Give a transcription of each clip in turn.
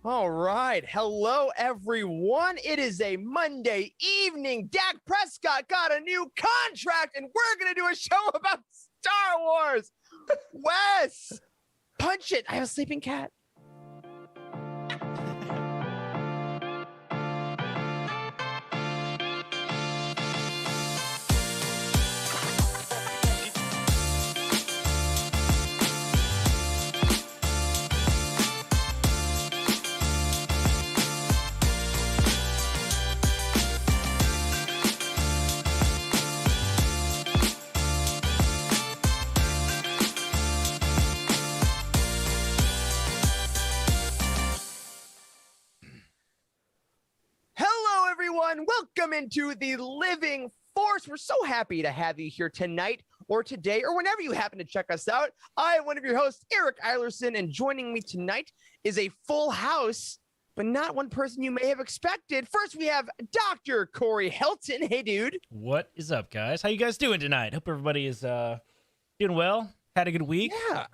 All right. Hello, everyone. It is a Monday evening. Dak Prescott got a new contract, and we're going to do a show about Star Wars. Wes, punch it. I have a sleeping cat. Welcome into the Living Force. We're so happy to have you here tonight or today or whenever you happen to check us out. I am one of your hosts, Eric Eilerson, and joining me tonight is a full house, but not one person you may have expected. First, we have Dr. Corey Helton. Hey, dude. What is up, guys? How you guys doing tonight? Hope everybody is doing well. Had a good week. Yeah.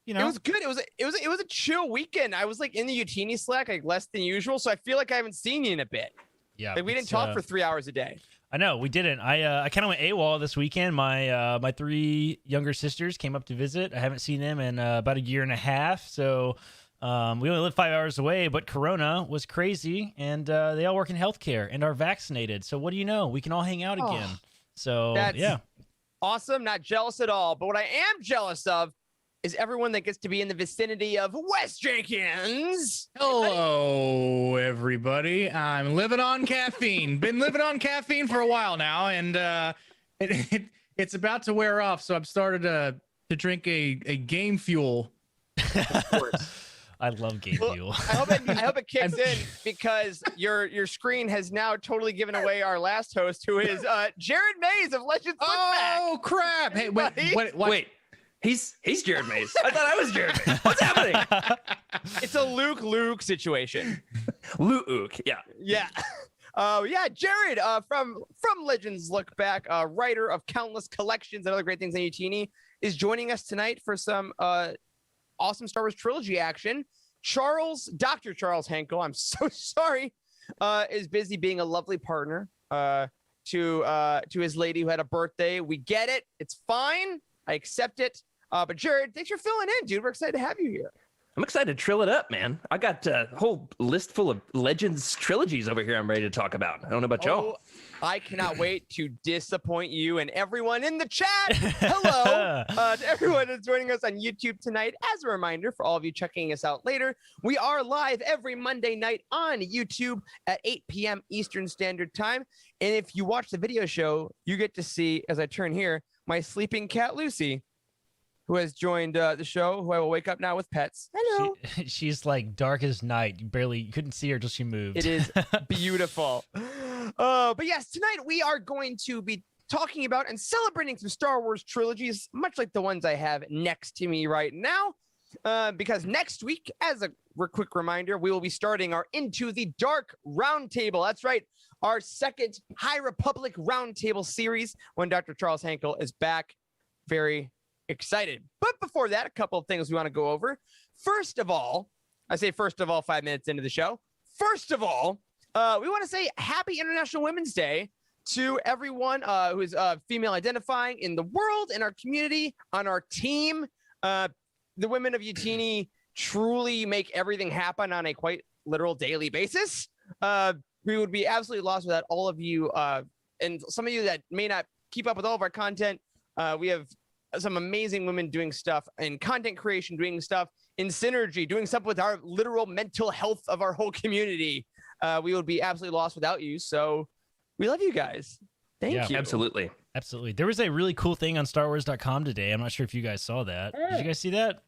You know, it was good. It was a chill weekend. I was like in the Youtini Slack, like less than usual, so I feel like I haven't seen you in a bit. Yeah, like we didn't talk for 3 hours a day. I know we didn't. I kind of went AWOL this weekend. My three younger sisters came up to visit. I haven't seen them in about a year and a half. So we only live 5 hours away. But Corona was crazy, and they all work in healthcare and are vaccinated. So what do you know? We can all hang out again. So that's yeah, awesome. Not jealous at all. But what I am jealous of is everyone that gets to be in the vicinity of Wes Jenkins. Hello, everybody. I'm living on caffeine. Been living on caffeine for a while now, and it's about to wear off. So I've started to drink a game fuel. Of course. I love game fuel. I hope it kicks in because your screen has now totally given away our last host, who is Jared Mays of Legends Lookback. Oh crap! Hey, wait. He's Jared Mays. I thought I was Jared Mays. What's happening? It's a Luke situation. Luke, yeah. Yeah. Yeah, Jared from Legends Lookback, writer of countless collections and other great things on Youtini, is joining us tonight for some awesome Star Wars trilogy action. Dr. Charles Henkel, I'm so sorry, is busy being a lovely partner to his lady who had a birthday. We get it. It's fine. I accept it. But Jared, thanks for filling in, dude. We're excited to have you here. I'm excited to trill it up, man. I got a whole list full of Legends trilogies over here I'm ready to talk about. I don't know about y'all. I cannot wait to disappoint you and everyone in the chat. Hello to everyone who's joining us on YouTube tonight. As a reminder, for all of you checking us out later, we are live every Monday night on YouTube at 8 p.m. Eastern Standard Time. And if you watch the video show, you get to see, as I turn here, my sleeping cat, Lucy, who has joined the show, who I will wake up now with pets. Hello. She's like dark as night. You couldn't see her till she moved. It is beautiful. But yes, tonight we are going to be talking about and celebrating some Star Wars trilogies, much like the ones I have next to me right now. Because next week, as a quick reminder, we will be starting our Into the Dark Roundtable. That's right, our second High Republic Roundtable series when Dr. Charles Henkel is back. Very excited. But before that, a couple of things we want to go over. First of all, 5 minutes into the show. First of all, we want to say Happy International Women's Day to everyone who is female identifying in the world, in our community, on our team. The women of Youtini truly make everything happen on a quite literal daily basis. We would be absolutely lost without all of you. And some of you that may not keep up with all of our content, we have some amazing women doing stuff in content creation, doing stuff in synergy, doing stuff with our literal mental health of our whole community. We would be absolutely lost without you. So we love you guys. Thank you. Absolutely. Absolutely. There was a really cool thing on StarWars.com today. I'm not sure if you guys saw that. Did you guys see that?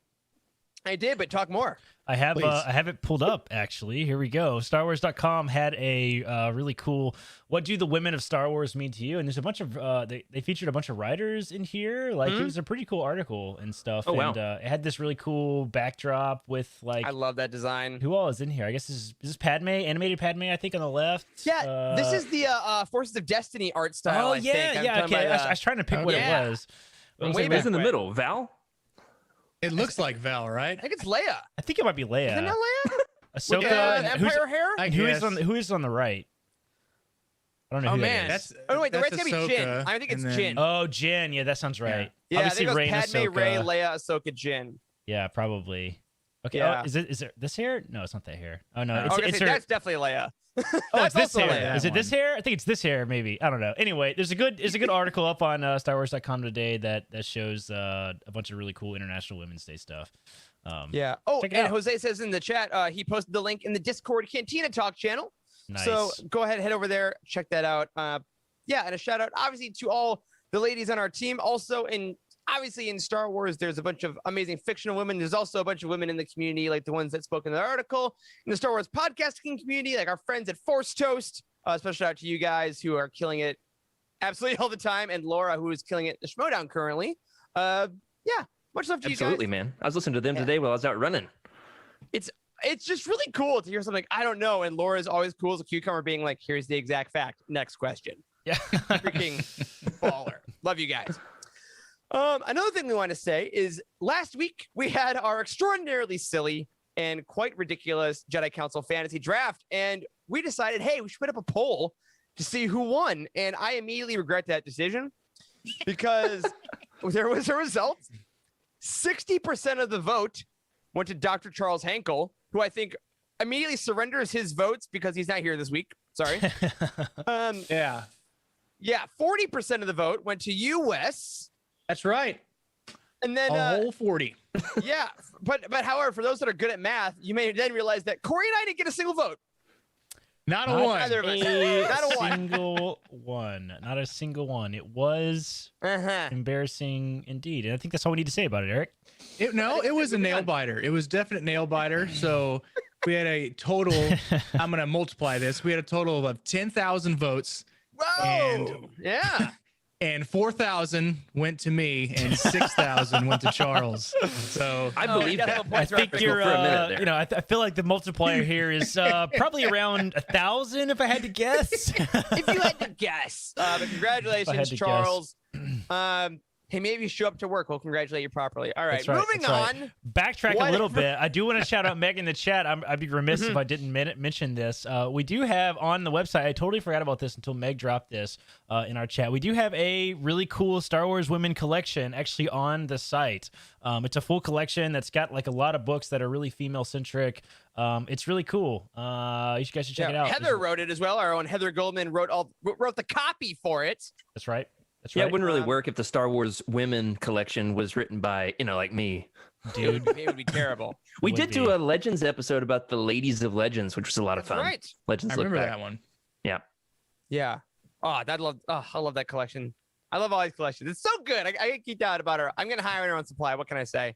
I did, but talk more. I have it pulled up, actually. Here we go. StarWars.com had a really cool, what do the women of Star Wars mean to you? And there's a bunch of, they featured a bunch of writers in here. Like, it was a pretty cool article and stuff. Oh, wow. And it had this really cool backdrop with, like... I love that design. Who all is in here? I guess is this Padme? Animated Padme, I think, on the left. Yeah, this is the Forces of Destiny art style, I think. Okay. I was trying to pick what it was. Who's in the middle? Val? It looks like Val, right? I think it's Leia. I think it might be Leia. Isn't that Leia? Ahsoka. Empire hair? Who is on the right? I don't know who that is. Wait, the right's that's gonna be Jin. Ahsoka, I think it's and then- Jin. Oh, Jin. Yeah, that sounds right. Yeah, Obviously, I think Rey it and was Padme, Ahsoka. Rey, Leia, Ahsoka, Jin. Yeah, probably. Okay. Yeah. Oh, is it this hair? No, it's not that hair. Oh no, That's definitely Leia. Oh, it's this also hair. Leia. Is it this hair? I think it's this hair, maybe. I don't know. Anyway, there's a good article up on StarWars.com today that shows a bunch of really cool International Women's Day stuff. Yeah. Oh, check it and out. Jose says in the chat, he posted the link in the Discord Cantina Talk channel. Nice. So go ahead, head over there, check that out. Yeah, and a shout out, obviously, to all the ladies on our team. Also, obviously in Star Wars, there's a bunch of amazing fictional women. There's also a bunch of women in the community, like the ones that spoke in the article. In the Star Wars podcasting community, like our friends at Force Toast. Special shout out to you guys who are killing it absolutely all the time, and Laura, who is killing it the Schmodown currently. Yeah, much love to you guys. Absolutely, man. I was listening to them today while I was out running. It's just really cool to hear something like, I don't know. And Laura's always cool as a cucumber being like, here's the exact fact. Next question. Yeah. Freaking baller. Love you guys. Another thing we want to say is last week we had our extraordinarily silly and quite ridiculous Jedi Council fantasy draft. And we decided, hey, we should put up a poll to see who won. And I immediately regret that decision because there was a result. 60% of the vote went to Dr. Charles Hankel, who I think immediately surrenders his votes because he's not here this week. Sorry. Yeah, 40% of the vote went to US. That's right. And then A whole 40. yeah, but however, for those that are good at math, you may then realize that Corey and I didn't get a single vote. Not a one. Either of us. Not a one. single one. Not a single one. It was embarrassing indeed. And I think that's all we need to say about it, Eric. It was a nail biter. It was definite nail biter. So we had a total, I'm going to multiply this. We had a total of 10,000 votes. Whoa! And 4,000 went to me and 6,000 went to Charles. So I believe that. I think you're, for a minute there. I feel like the multiplier here is probably around 1,000 if I had to guess. if you had to guess. But congratulations, Charles. Hey, maybe you show up to work. We'll congratulate you properly. All right, moving on. Backtrack a little bit. I do want to shout out Meg in the chat. I'd be remiss if I didn't mention this. We do have on the website, I totally forgot about this until Meg dropped this in our chat. We do have a really cool Star Wars women collection actually on the site. It's a full collection that's got like a lot of books that are really female-centric. It's really cool. You guys should check it out. Heather wrote it as well. Our own Heather Goldman wrote the copy for it. That's right. Yeah, it wouldn't really work if the Star Wars women collection was written by, like me. Dude, it would be terrible. We did do a Legends episode about the ladies of Legends, which was a lot of fun. Right. Legends I remember Lookback. that one. Yeah. Yeah. I love that collection. I love all these collections. It's so good. I get geeked out about her. I'm going to hire her on supply. What can I say?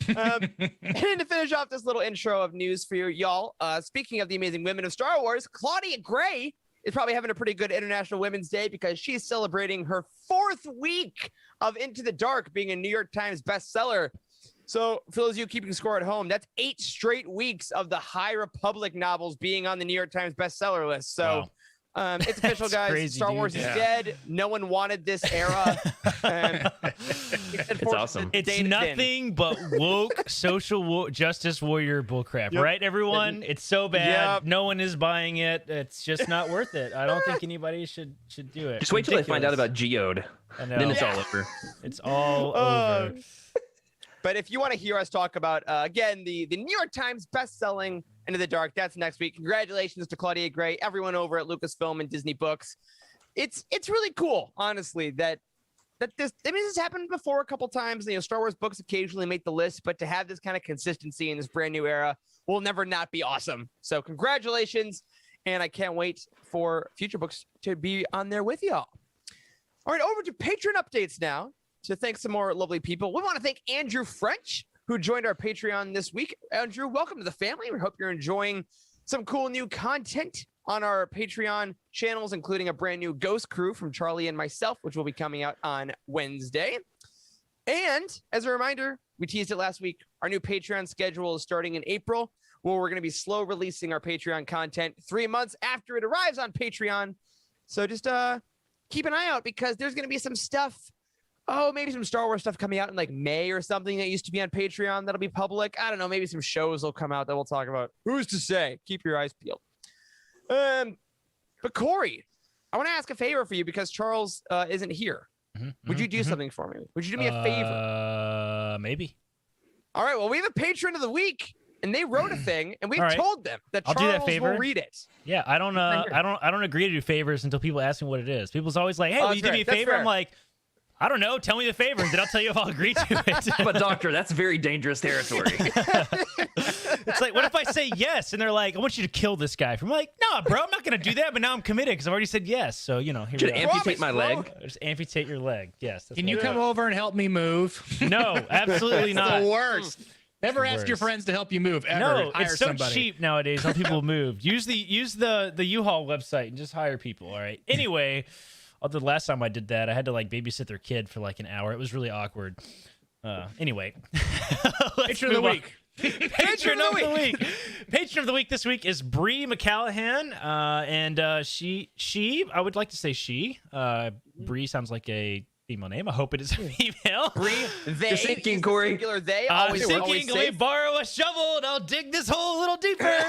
And to finish off this little intro of news for you, y'all, speaking of the amazing women of Star Wars, Claudia Gray is probably having a pretty good International Women's Day because she's celebrating her 4th week of Into the Dark being a New York Times bestseller. So for those of you keeping score at home, that's 8 straight weeks of the High Republic novels being on the New York Times bestseller list. So it's official, guys. Crazy, Star Wars is dead. No one wanted this era. It's awesome. It's nothing but woke social justice warrior bullcrap, right, everyone? It's so bad. Yep. No one is buying it. It's just not worth it. I don't think anybody should do it. Just wait till they find out about Geode. Then it's all over. It's all over. But if you want to hear us talk about, again, the New York Times best-selling Into the Dark, that's next week. Congratulations to Claudia Gray, everyone over at Lucasfilm and Disney Books. It's really cool, honestly, that this has happened before a couple times. Star Wars books occasionally make the list, but to have this kind of consistency in this brand new era will never not be awesome. So congratulations, and I can't wait for future books to be on there with y'all. All right, over to Patreon updates now. To thank some more lovely people. We want to thank Andrew French, who joined our Patreon this week. Andrew, welcome to the family. We hope you're enjoying some cool new content on our Patreon channels, including a brand new Ghost Crew from Charlie and myself, which will be coming out on Wednesday. And as a reminder, we teased it last week. Our new Patreon schedule is starting in April, where we're going to be slow releasing our Patreon content 3 months after it arrives on Patreon. So just keep an eye out because there's going to be some stuff maybe some Star Wars stuff coming out in like May or something that used to be on Patreon that'll be public. I don't know. Maybe some shows will come out that we'll talk about. Who's to say? Keep your eyes peeled. But Corey, I want to ask a favor for you because Charles isn't here. Would you do something for me? Would you do me a favor? Maybe. All right. Well, we have a patron of the week, and they wrote a thing, and we've All right. told them that I'll do Charles that favor. will read it. Yeah, I don't agree to do favors until people ask me what it is. People's always like, "Hey, will you do me a favor?" I'm like, I don't know. Tell me the favor, and then I'll tell you if I'll agree to it. But doctor, that's very dangerous territory. It's like, what if I say yes, and they're like, "I want you to kill this guy." I'm like, "No, bro, I'm not gonna do that." But now I'm committed because I've already said yes. So here Should we go. amputate my leg? Just amputate your leg. Yes. That's Can what you I come do. over and help me move? No, absolutely That's not. the worst. Never the ask your worst. friends to help you move ever. No, Hire it's so somebody. cheap nowadays how people move. Use the U-Haul website and just hire people. All right. Anyway, although the last time I did that, I had to like babysit their kid for like an hour. It was really awkward. Anyway, Patron of the week. Patron of the week. Patron of the week this week is Bree McCallahan, and she. I would like to say she. Bree sounds like a female name. I hope it is a female. Bree, they. You're thinking, Corey. Singular they. I'm Always thinking, let me safe. borrow a shovel and I'll dig this hole a little deeper.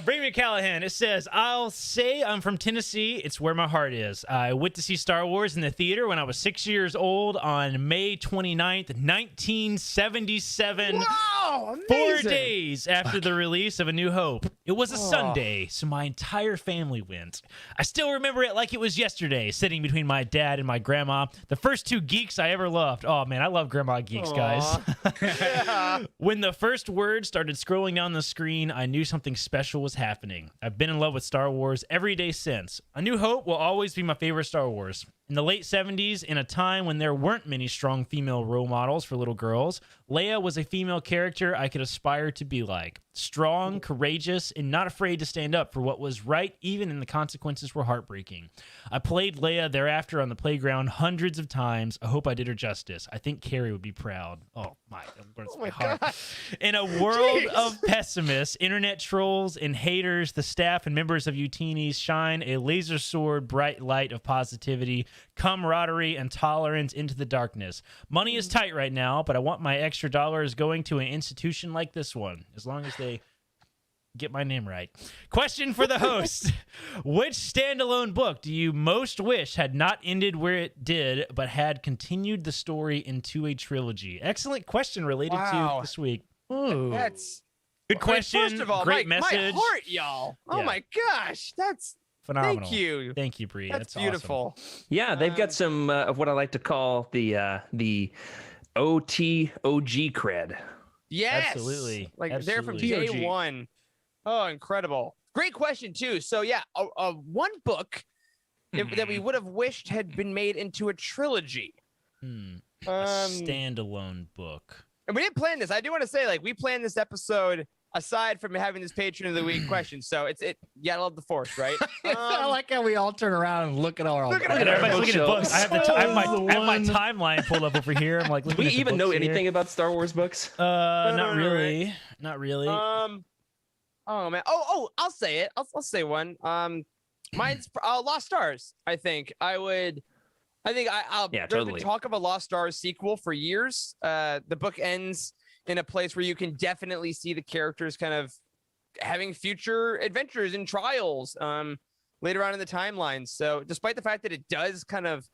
Bree McCallahan, it says, I'll say I'm from Tennessee. It's where my heart is. I went to see Star Wars in the theater when I was 6 years old on May 29th, 1977. Wow, 4 amazing. days after the release of A New Hope. It was a Sunday, so my entire family went. I still remember it like it was yesterday, sitting between my dad and my grandma, the first two geeks I ever loved. Oh, man, I love Grandma Geeks, guys. When the first word started scrolling down the screen, I knew something special was happening. I've been in love with Star Wars every day since. A New Hope will always be my favorite Star Wars. In the late 70s, in a time when there weren't many strong female role models for little girls, Leia was a female character I could aspire to be like. Strong, courageous, and not afraid to stand up for what was right, even when the consequences were heartbreaking. I played Leia thereafter on the playground hundreds of times. I hope I did her justice. I think Carrie would be proud. Oh my heart. God. In a world of pessimists, internet trolls, and haters, the staff and members of Youtini shine a laser sword bright light of positivity, camaraderie, and tolerance into the darkness. Money is tight right now, but I want my extra dollars going to an institution like this one, as long as they get my name right. Question for the host. Which standalone book do you most wish had not ended where it did, but had continued the story into a trilogy? Excellent question related to this week. Ooh. That's Good question. First of all, great my message. heart, y'all. Oh Yeah. my gosh, that's Phenomenal. Thank you. Thank you, Bree. That's Awesome. beautiful. Yeah, they've got some of what I like to call the OTOG cred. Yes, Absolutely. Like they're from Absolutely. day one. Oh, incredible! Great question too. So yeah, one book that we would have wished had been made into a trilogy. A standalone book. And we didn't plan this. I do want to say, like, we planned this episode aside from having this patron of the week question. So it. Yeah, I love the Force, right? I like how we all turn around and look at our. Look at Look at everybody's looking at books. I have, I have my One. timeline pulled up over here. I'm like, Do looking we at the even know books here. anything about Star Wars books? Not really. Not really. Oh man. Oh, I'll say it. I'll say one. Mine's Lost Stars. I think I'll Yeah, there's been totally. talk of a Lost Stars sequel for years. The book ends in a place where you can definitely see the characters kind of having future adventures and trials later on in the timeline. So despite the fact that it does kind of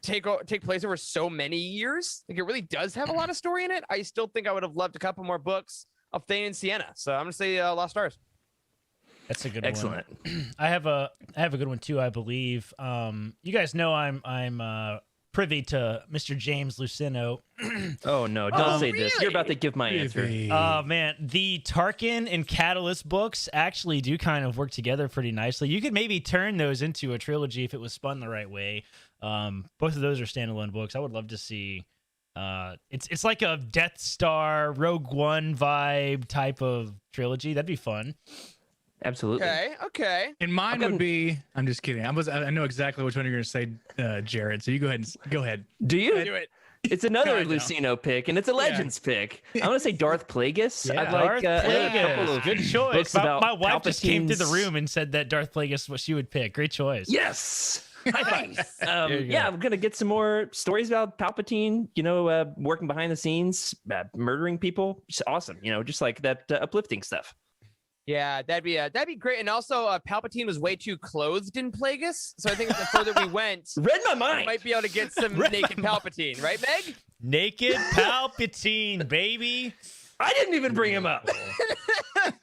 take place over so many years, like it really does have a lot of story in it, I still think I would have loved a couple more books of Thane and Sienna. So I'm gonna say Lost Stars. That's a good Excellent. one. I have a good one too, I believe. You guys know I'm privy to Mr. James Luceno. Oh no! Don't say this. really? You're about to give my answer. Man, the Tarkin and Catalyst books actually do kind of work together pretty nicely. You could maybe turn those into a trilogy if it was spun the right way. Both of those are standalone books. I would love to see. It's like a Death Star, Rogue One vibe type of trilogy. That'd be fun. Absolutely. Okay. And mine would be. I'm just kidding. I know exactly which one you're going to say, Jared. So you go ahead. Do you? Do it. It's another I know. Lucino pick, and it's a Legends pick. I want to say Darth Plagueis. Yeah, I'd like Darth a couple Plagueis. of Good choice. books My about wife just came through the Palpatine's- room and said that Darth Plagueis is what she would pick. Great choice. Yes. Nice. There you go. Yeah, I'm gonna get some more stories about Palpatine. Working behind the scenes, murdering people. Just awesome. Just like that uplifting stuff. Yeah, that'd be great. And also, Palpatine was way too clothed in Plagueis, so I think the further we went, Read my we mind. might be able to get some naked Palpatine, right, Meg? Naked Palpatine, baby. I didn't even bring him up.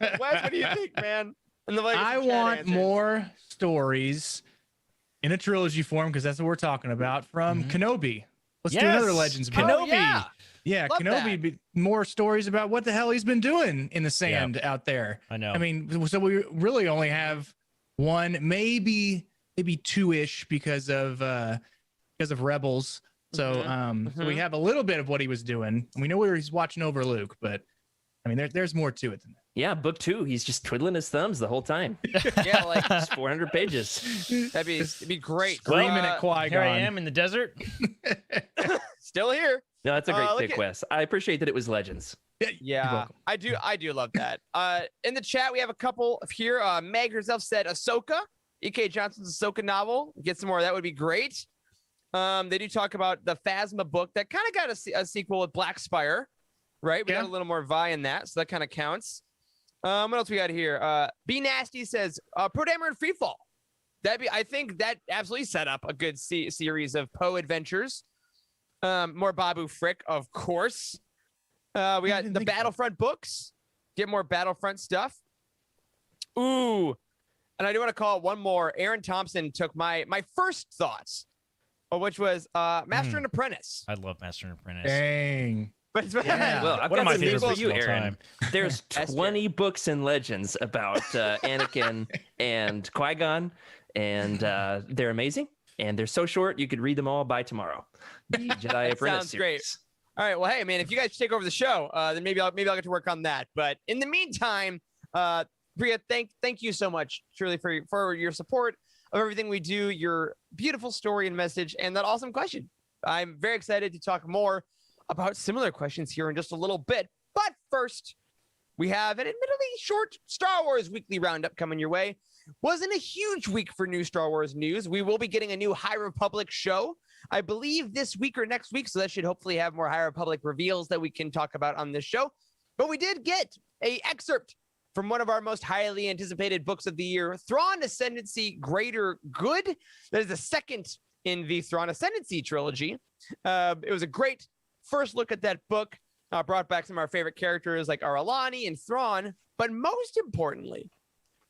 Wes, what do you think, man? And the I chat want answers. more stories in a trilogy form because that's what we're talking about from Kenobi. Let's do another Legends book. Kenobi. Oh, yeah. Yeah, Love Kenobi, more stories about what the hell he's been doing in the sand out there. I know. I mean, so we really only have one, maybe two-ish because of Rebels. So, so we have a little bit of what he was doing. We know where he's watching over Luke, but I mean, there's more to it than that. Yeah, book 2. He's just twiddling his thumbs the whole time. Yeah, like It's 400 pages. it'd be great. Screaming at Qui-Gon. Here I am in the desert. Still here. No, that's a great look pick, at- Wes. I appreciate that it was Legends. You're Yeah, welcome. I do love that. In the chat, we have a couple here. Meg herself said Ahsoka, E.K. Johnson's Ahsoka novel. Get some more of that would be great. They do talk about the Phasma book that kind of got a sequel with Black Spire, right? We got a little more Vi in that, so that kind of counts. What else we got here? B Nasty says Pro Dameron and Freefall. I think that absolutely set up a good series of Poe adventures. More Babu Frick, of course. We got the Battlefront books. Get more Battlefront stuff. Ooh. And I do want to call it one more. Aaron Thompson took my first thoughts, which was Master and Apprentice. I love Master and Apprentice. Dang. But Yeah. Well, I've One of got my some news favorite for books you, of all Aaron. time. There's That's 20 books in Legends about Anakin and Qui-Gon, and they're amazing. And they're so short, you could read them all by tomorrow. The Jedi Apprentice sounds great. series. All right. Well, hey, man, if you guys take over the show, then maybe I'll get to work on that. But in the meantime, Bria, thank you so much, truly, for your support of everything we do, your beautiful story and message, and that awesome question. I'm very excited to talk more about similar questions here in just a little bit. But first, we have an admittedly short Star Wars weekly roundup coming your way. Wasn't a huge week for new Star Wars news. We will be getting a new High Republic show, I believe, this week or next week. So that should hopefully have more High Republic reveals that we can talk about on this show. But we did get an excerpt from one of our most highly anticipated books of the year, Thrawn Ascendancy Greater Good. That is the second in the Thrawn Ascendancy trilogy. It was a great first look at that book. Brought back some of our favorite characters like Aralani and Thrawn. But most importantly,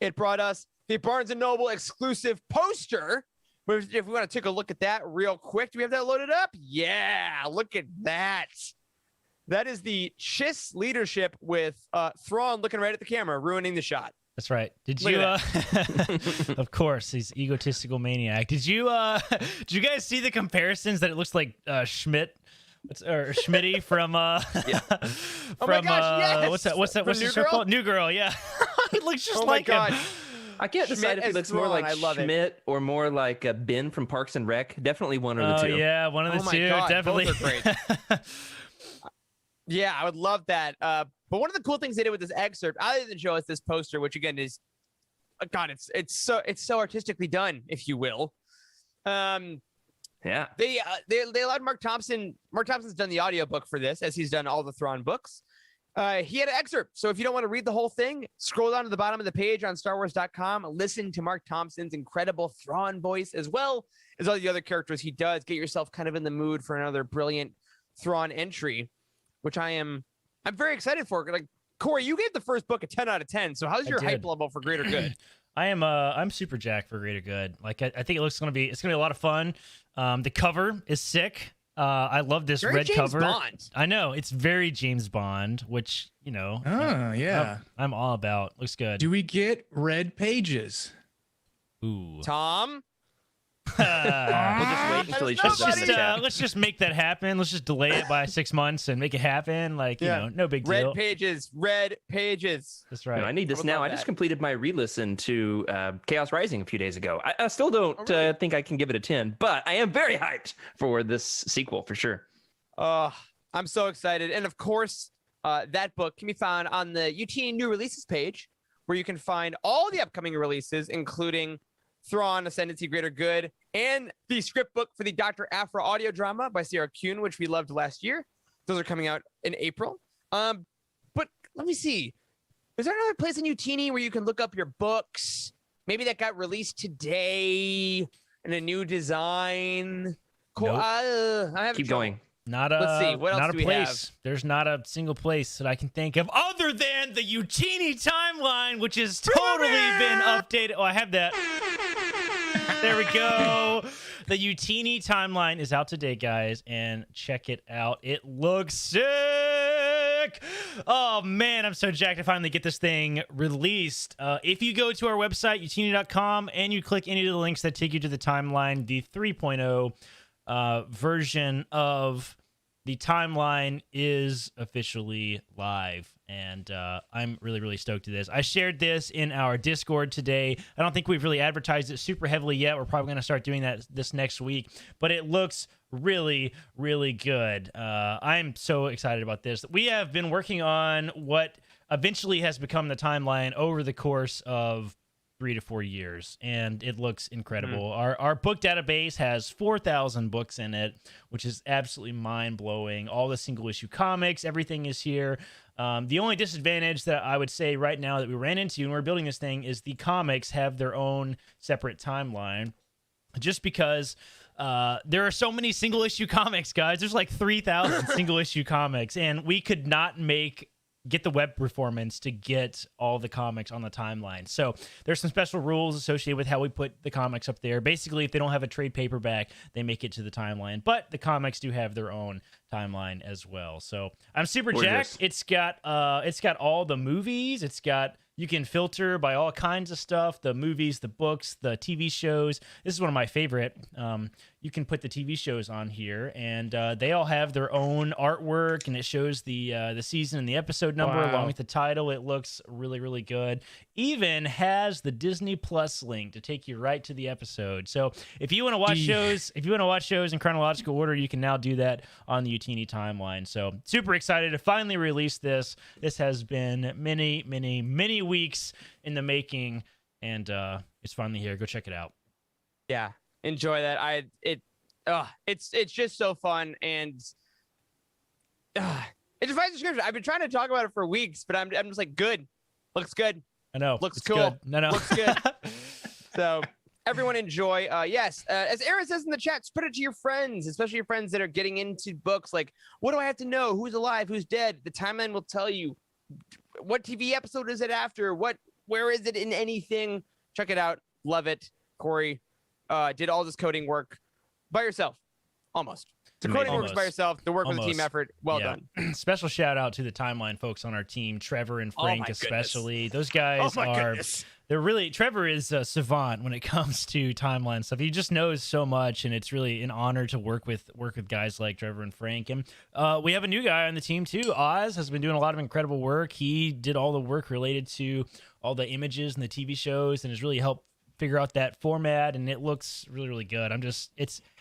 it brought us the Barnes & Noble exclusive poster. If we want to take a look at that real quick, do we have that loaded up? Yeah, look at that. That is the Chiss leadership with Thrawn looking right at the camera, ruining the shot. That's right. Did Look you? at Of course, he's egotistical maniac. Did you did you guys see the comparisons that it looks like Schmidt? Or Schmitty from Oh from my gosh, yes! what's From the New show Girl? called? New Girl, yeah. It looks just Oh my like him. God. I can't decide if he as looks more Thrawn, like I love it. Schmidt or more like Ben from Parks and Rec. Definitely one or the Oh two. yeah, one of the Oh my two, God, definitely. both are great. Yeah, I would love that. But one of the cool things they did with this excerpt, other than show us this poster, which again is, God, it's so artistically done, if you will. Yeah. They allowed Mark Thompson. Mark Thompson's done the audiobook for this, as he's done all the Thrawn books. He had an excerpt. So if you don't want to read the whole thing, scroll down to the bottom of the page on StarWars.com. Listen to Mark Thompson's incredible Thrawn voice, as well as all the other characters he does. Get yourself kind of in the mood for another brilliant Thrawn entry, which I'm very excited for. Like, Corey, you gave the first book a 10 out of 10. So how's your hype did. level for Greater Good? I'm super jacked for Greater Good. Like I think it's gonna be a lot of fun. The cover is sick. I love this Very red James cover. Bond. I know it's very James Bond, which Oh, yeah. I'm all about. Looks good. Do we get red pages? Ooh. Tom? We'll just wait until he shows up in the chat. Let's just make that happen. Let's just delay it by 6 months and make it happen. Like, no big deal. Red pages. That's No, right. I need this would now. love I just that. completed my re-listen to Chaos Rising a few days ago. I still don't think I can give it a 10, but I am very hyped for this sequel for sure. I'm so excited. And of course, that book can be found on the Youtini new releases page, where you can find all the upcoming releases, including Thrawn, Ascendancy, Greater Good, and the script book for the Dr. Aphra audio drama by Sarah Kuhn, which we loved last year. Those are coming out in April. But let me see. Is there another place in Youtini where you can look up your books? Maybe that got released today in a new design. Cool. Nope. I have Keep going. Let's see. What else not do a we place. have? There's not a single place that I can think of other than the Youtini timeline, which has totally been updated. Oh, I have that. There we go. The Youtini timeline is out today, guys, and check it out. It looks sick. Oh, man, I'm so jacked to finally get this thing released. If you go to our website, youtini.com, and you click any of the links that take you to the timeline, the 3.0 version of the timeline is officially live, and I'm really, really stoked to this. I shared this in our Discord today. I don't think we've really advertised it super heavily yet. We're probably going to start doing that this next week, but it looks really, really good. I'm so excited about this. We have been working on what eventually has become the timeline over the course of 3 to 4 years, and it looks incredible. Our book database has 4,000 books in it, which is absolutely mind-blowing. All the single issue comics, everything is here. The only disadvantage that I would say right now that we ran into when we were building this thing is the comics have their own separate timeline, just because there are so many single issue comics, guys. There's like 3,000 single issue comics, and we could not get the web performance to get all the comics on the timeline. So there's some special rules associated with how we put the comics up there. Basically, if they don't have a trade paperback, they make it to the timeline. But the comics do have their own timeline as well. So I'm super jacked. It's got all the movies. You can filter by all kinds of stuff, the movies, the books, the TV shows. This is one of my favorite. You can put the TV shows on here, and they all have their own artwork, and it shows the season and the episode number along with the title. It looks really, really good. Even has the Disney Plus link to take you right to the episode. So if you want to watch shows in chronological order, you can now do that on the Youtini timeline. So super excited to finally release this. This has been many, many, many weeks in the making, and it's finally here. Go check it out. Yeah, enjoy that. It's just so fun, and it defies description. I've been trying to talk about it for weeks, but I'm just like, good, looks good. I know, looks it's cool. Good. No, looks good. So everyone enjoy. Yes, as Aaron says in the chat, spread it to your friends, especially your friends that are getting into books. Like, what do I have to know? Who's alive? Who's dead? The timeline will tell you. What TV episode is it after? Where is it in anything? Check it out. Love it. Corey did all this coding work by yourself. Almost. The coding works by yourself. The work was a team effort. Well done. Special shout out to the timeline folks on our team, Trevor and Frank especially. Those guys Trevor is a savant when it comes to timeline stuff. He just knows so much, and it's really an honor to work with guys like Trevor and Frank. And we have a new guy on the team too. Oz has been doing a lot of incredible work. He did all the work related to all the images and the TV shows, and has really helped figure out that format, and it looks really, really good.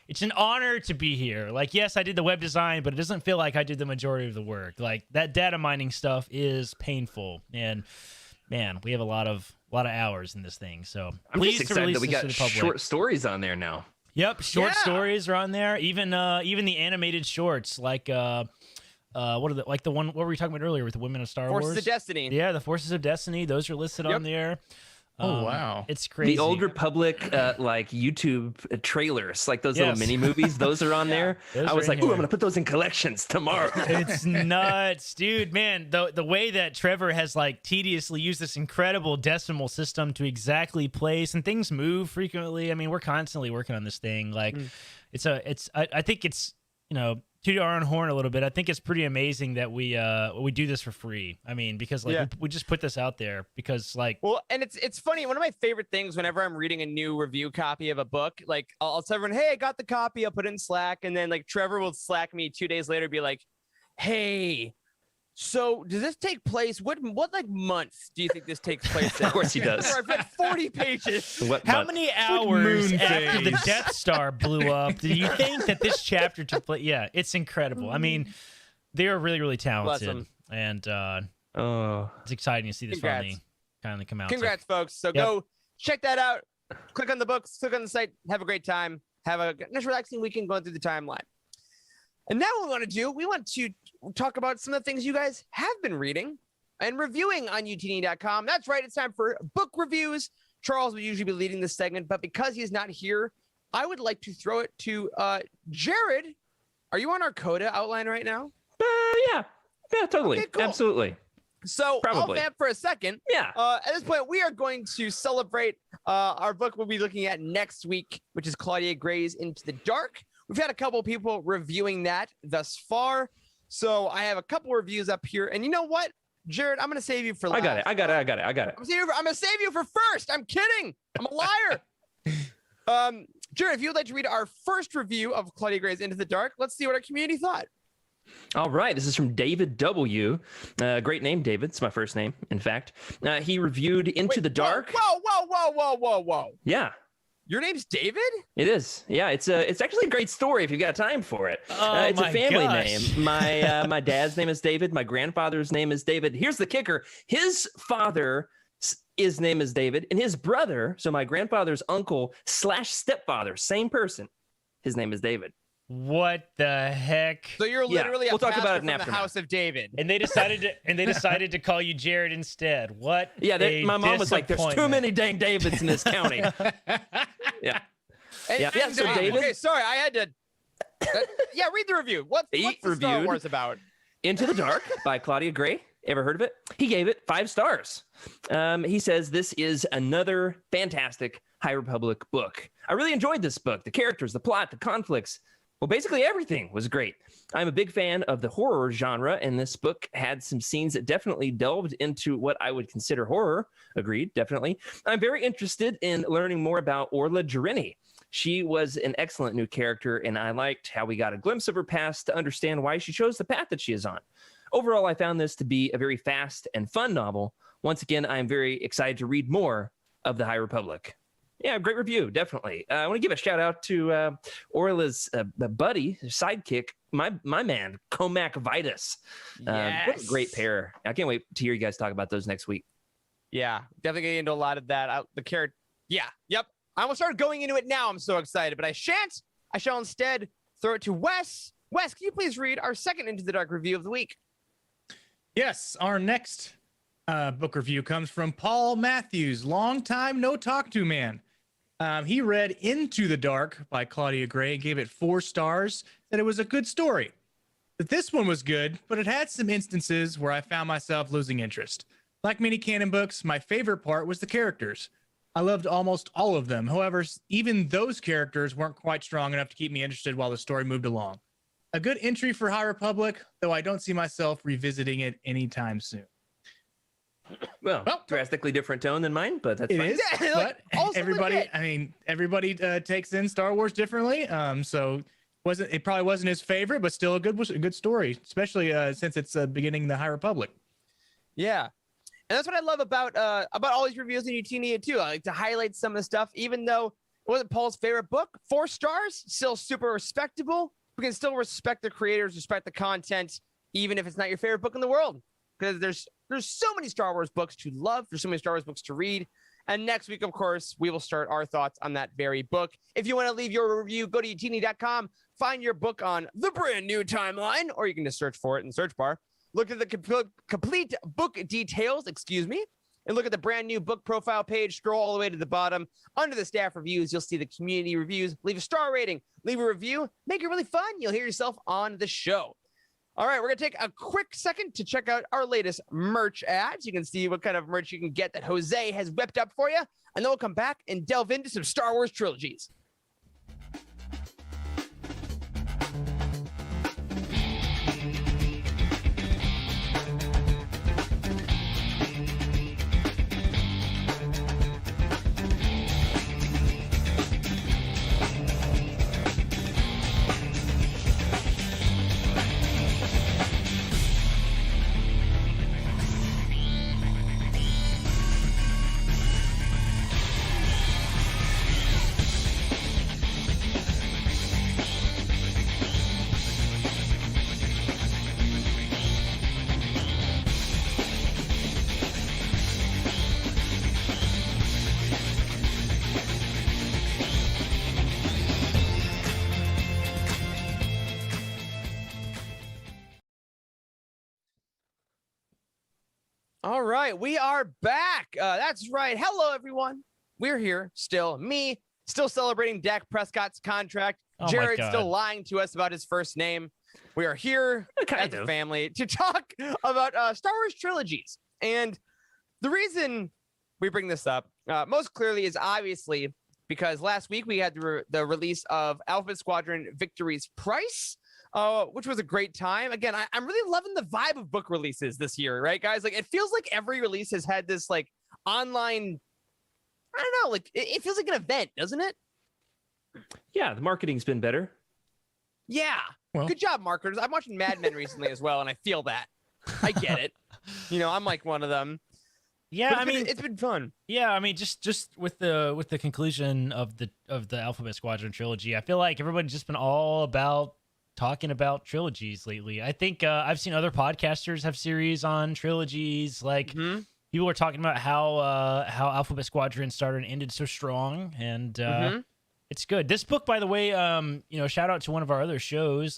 It's an honor to be here. Like, yes, I did the web design, but it doesn't feel like I did the majority of the work. Like, that data mining stuff is painful, and man, we have a lot of hours in this thing. So I'm just excited that we got short stories on there now. Yep, short stories are on there. Even the animated shorts, like what were we talking about earlier with the Women of Star Wars? Forces of Destiny. Yeah, the Forces of Destiny. Those are listed on there. Oh wow, it's crazy. The Old Republic like YouTube trailers, like those little mini movies, those are on there. I was like, ooh, I'm gonna put those in collections tomorrow. It's nuts, dude. Man, the way that Trevor has like tediously used this incredible decimal system to exactly place, and things move frequently. I mean, we're constantly working on this thing. Like, I think it's, toot our own horn a little bit. I think it's pretty amazing that we do this for free. I mean, because we just put this out there because and it's funny. One of my favorite things whenever I'm reading a new review copy of a book, like I'll tell everyone, hey, I got the copy. I'll put it in Slack, and then like Trevor will Slack me 2 days later, be like, hey, so does this take place? What like months do you think this takes place in? Of course he does. I've read 40 pages. How many hours after the Death Star blew up do you think that this chapter took place? Yeah, it's incredible. I mean, they are really, really talented, and it's exciting to see this finally come out. Congrats, folks. So go check that out. click on the books, click on the site, have a great time, have a nice relaxing weekend going through the timeline. And now what we want to talk about some of the things you guys have been reading and reviewing on Youtini.com. That's right, it's time for book reviews. Charles will usually be leading this segment, but because he's not here, I would like to throw it to Jared. Are you on our coda outline right now? Yeah, totally. Okay, cool. Absolutely. So Probably. I'll vamp for a second. Yeah. At this point, we are going to celebrate our book we'll be looking at next week, which is Claudia Gray's Into the Dark. We've had a couple people reviewing that thus far. So I have a couple reviews up here. And you know what, Jared, I'm going to save you for last. I got it. I'm going to save you for first. I'm kidding. I'm a liar. Jared, if you would like to read our first review of Claudia Gray's Into the Dark, let's see what our community thought. All right. This is from David W. Great name, David. It's my first name, in fact. He reviewed Into the Dark. Whoa. Yeah. Your name's David? It is. Yeah, it's actually a great story if you've got time for it. It's a family name. My dad's name is David. My grandfather's name is David. Here's the kicker. His father, his name is David, and his brother, so my grandfather's uncle / stepfather, same person, his name is David. What the heck? So you're literally we'll a talk about it from the House of David. And they decided to call you Jared instead. What? Yeah, my mom was like, "There's too many dang Davids in this county." Yeah. So David. Okay, sorry, I had to. Read the review. What's the Star Wars about? Into the Dark by Claudia Gray. Ever heard of it? He gave it 5 stars. He says this is another fantastic High Republic book. I really enjoyed this book. The characters, the plot, the conflicts. Well, basically everything was great. I'm a big fan of the horror genre, and this book had some scenes that definitely delved into what I would consider horror. Agreed, definitely. I'm very interested in learning more about Orla Jurini. She was an excellent new character, and I liked how we got a glimpse of her past to understand why she chose the path that she is on. Overall, I found this to be a very fast and fun novel. Once again, I am very excited to read more of the High Republic. Yeah, great review, definitely. I want to give a shout out to Orla's buddy, sidekick, my man, Comac Vitus. Yes. What a great pair. I can't wait to hear you guys talk about those next week. Yeah, definitely getting into a lot of that. The character. Yeah, yep. I almost started going into it now. I'm so excited, but I shan't. I shall instead throw it to Wes. Wes, can you please read our second Into the Dark review of the week? Yes, our next book review comes from Paul Matthews, long time no talk to man. He read Into the Dark by Claudia Gray, gave it 4 stars, said it was a good story. That this one was good, but it had some instances where I found myself losing interest. Like many Canon books, my favorite part was the characters. I loved almost all of them. However, even those characters weren't quite strong enough to keep me interested while the story moved along. A good entry for High Republic, though I don't see myself revisiting it anytime soon. Well, drastically different tone than mine, but that's fine. It is. Yeah, but everybody takes in Star Wars differently. So it probably wasn't his favorite, but still a good story, especially since it's beginning the High Republic. Yeah. And that's what I love about all these reviews in Youtini too. I like to highlight some of the stuff, even though it wasn't Paul's favorite book. 4 stars, still super respectable. We can still respect the creators, respect the content, even if it's not your favorite book in the world. Because there's so many Star Wars books to love. There's so many Star Wars books to read. And next week, of course, we will start our thoughts on that very book. If you want to leave your review, go to Youtini.com, find your book on the brand new timeline, or you can just search for it in the search bar. Look at the complete book details, and look at the brand new book profile page. Scroll all the way to the bottom. Under the staff reviews, you'll see the community reviews. Leave a star rating, leave a review, make it really fun. You'll hear yourself on the show. All right, we're going to take a quick second to check out our latest merch ads. You can see what kind of merch you can get that Jose has whipped up for you. And then we'll come back and delve into some Star Wars trilogies. All right, we are back. That's right. Hello, everyone. We're here still. Me, still celebrating Dak Prescott's contract. Oh my Jared God. still lying to us about his first name. We are here Kind as a of. family to talk about Star Wars trilogies. And the reason we bring this up most clearly is obviously because last week we had the release of Alphabet Squadron Victory's Price, which was a great time. Again, I'm really loving the vibe of book releases this year, right, guys? Like, it feels like every release has had this, like, online, I don't know, like, it feels like an event, doesn't it? Yeah, the marketing's been better. Yeah. Well- Good job, marketers. I'm watching Mad Men recently as well, and I feel that. I get it. You know, I'm like one of them. Yeah, But it's been fun. Yeah, I mean, just with the conclusion of the Alphabet Squadron trilogy, I feel like everybody's just been all about talking about trilogies lately. I think I've seen other podcasters have series on trilogies. Like people are talking about how Alphabet Squadron started and ended so strong, and it's good. This book, by the way, shout out to one of our other shows.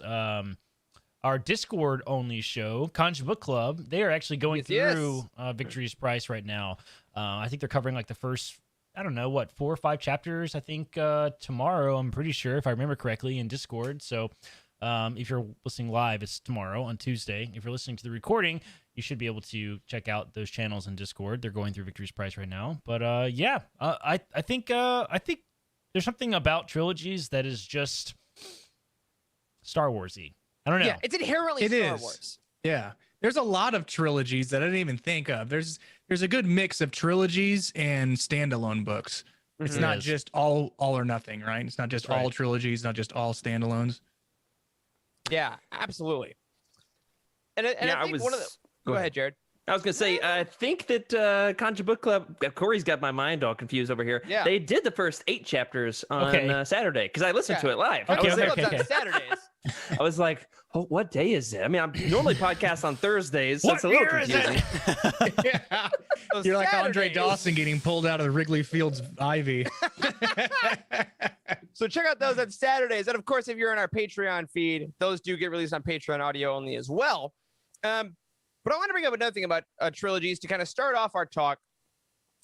Our Discord only show, Conj Book Club, they are actually going through Victory's Price right now. I think they're covering like the first, I don't know, 4 or 5 chapters, I think tomorrow, I'm pretty sure, if I remember correctly, in Discord. So if you're listening live, it's tomorrow on Tuesday. If you're listening to the recording, you should be able to check out those channels in Discord. They're going through Victory's Price right now. But I think there's something about trilogies that is just Star Wars-y. I don't know. Yeah, it's inherently Star Wars. Yeah. There's a lot of trilogies that I didn't even think of. There's a good mix of trilogies and standalone books. It's not just all or nothing, right? It's not just all trilogies, not just all standalones. Yeah, absolutely. And I think one of the... Go ahead, Jared. I was going to say, I think that Conja Book Club, Corey's got my mind all confused over here. Yeah. They did the first 8 chapters on Saturday because I listened to it live. Okay. Okay. Saturdays. I was like, oh, what day is it? I mean, I'm normally podcast on Thursdays, so What it's a little year is it? confusing. Yeah. You're like Andre Dawson getting pulled out of the Wrigley Field's ivy. So check out those on Saturdays. And of course, if you're in our Patreon feed, those do get released on Patreon audio only as well. But I want to bring up another thing about trilogies to kind of start off our talk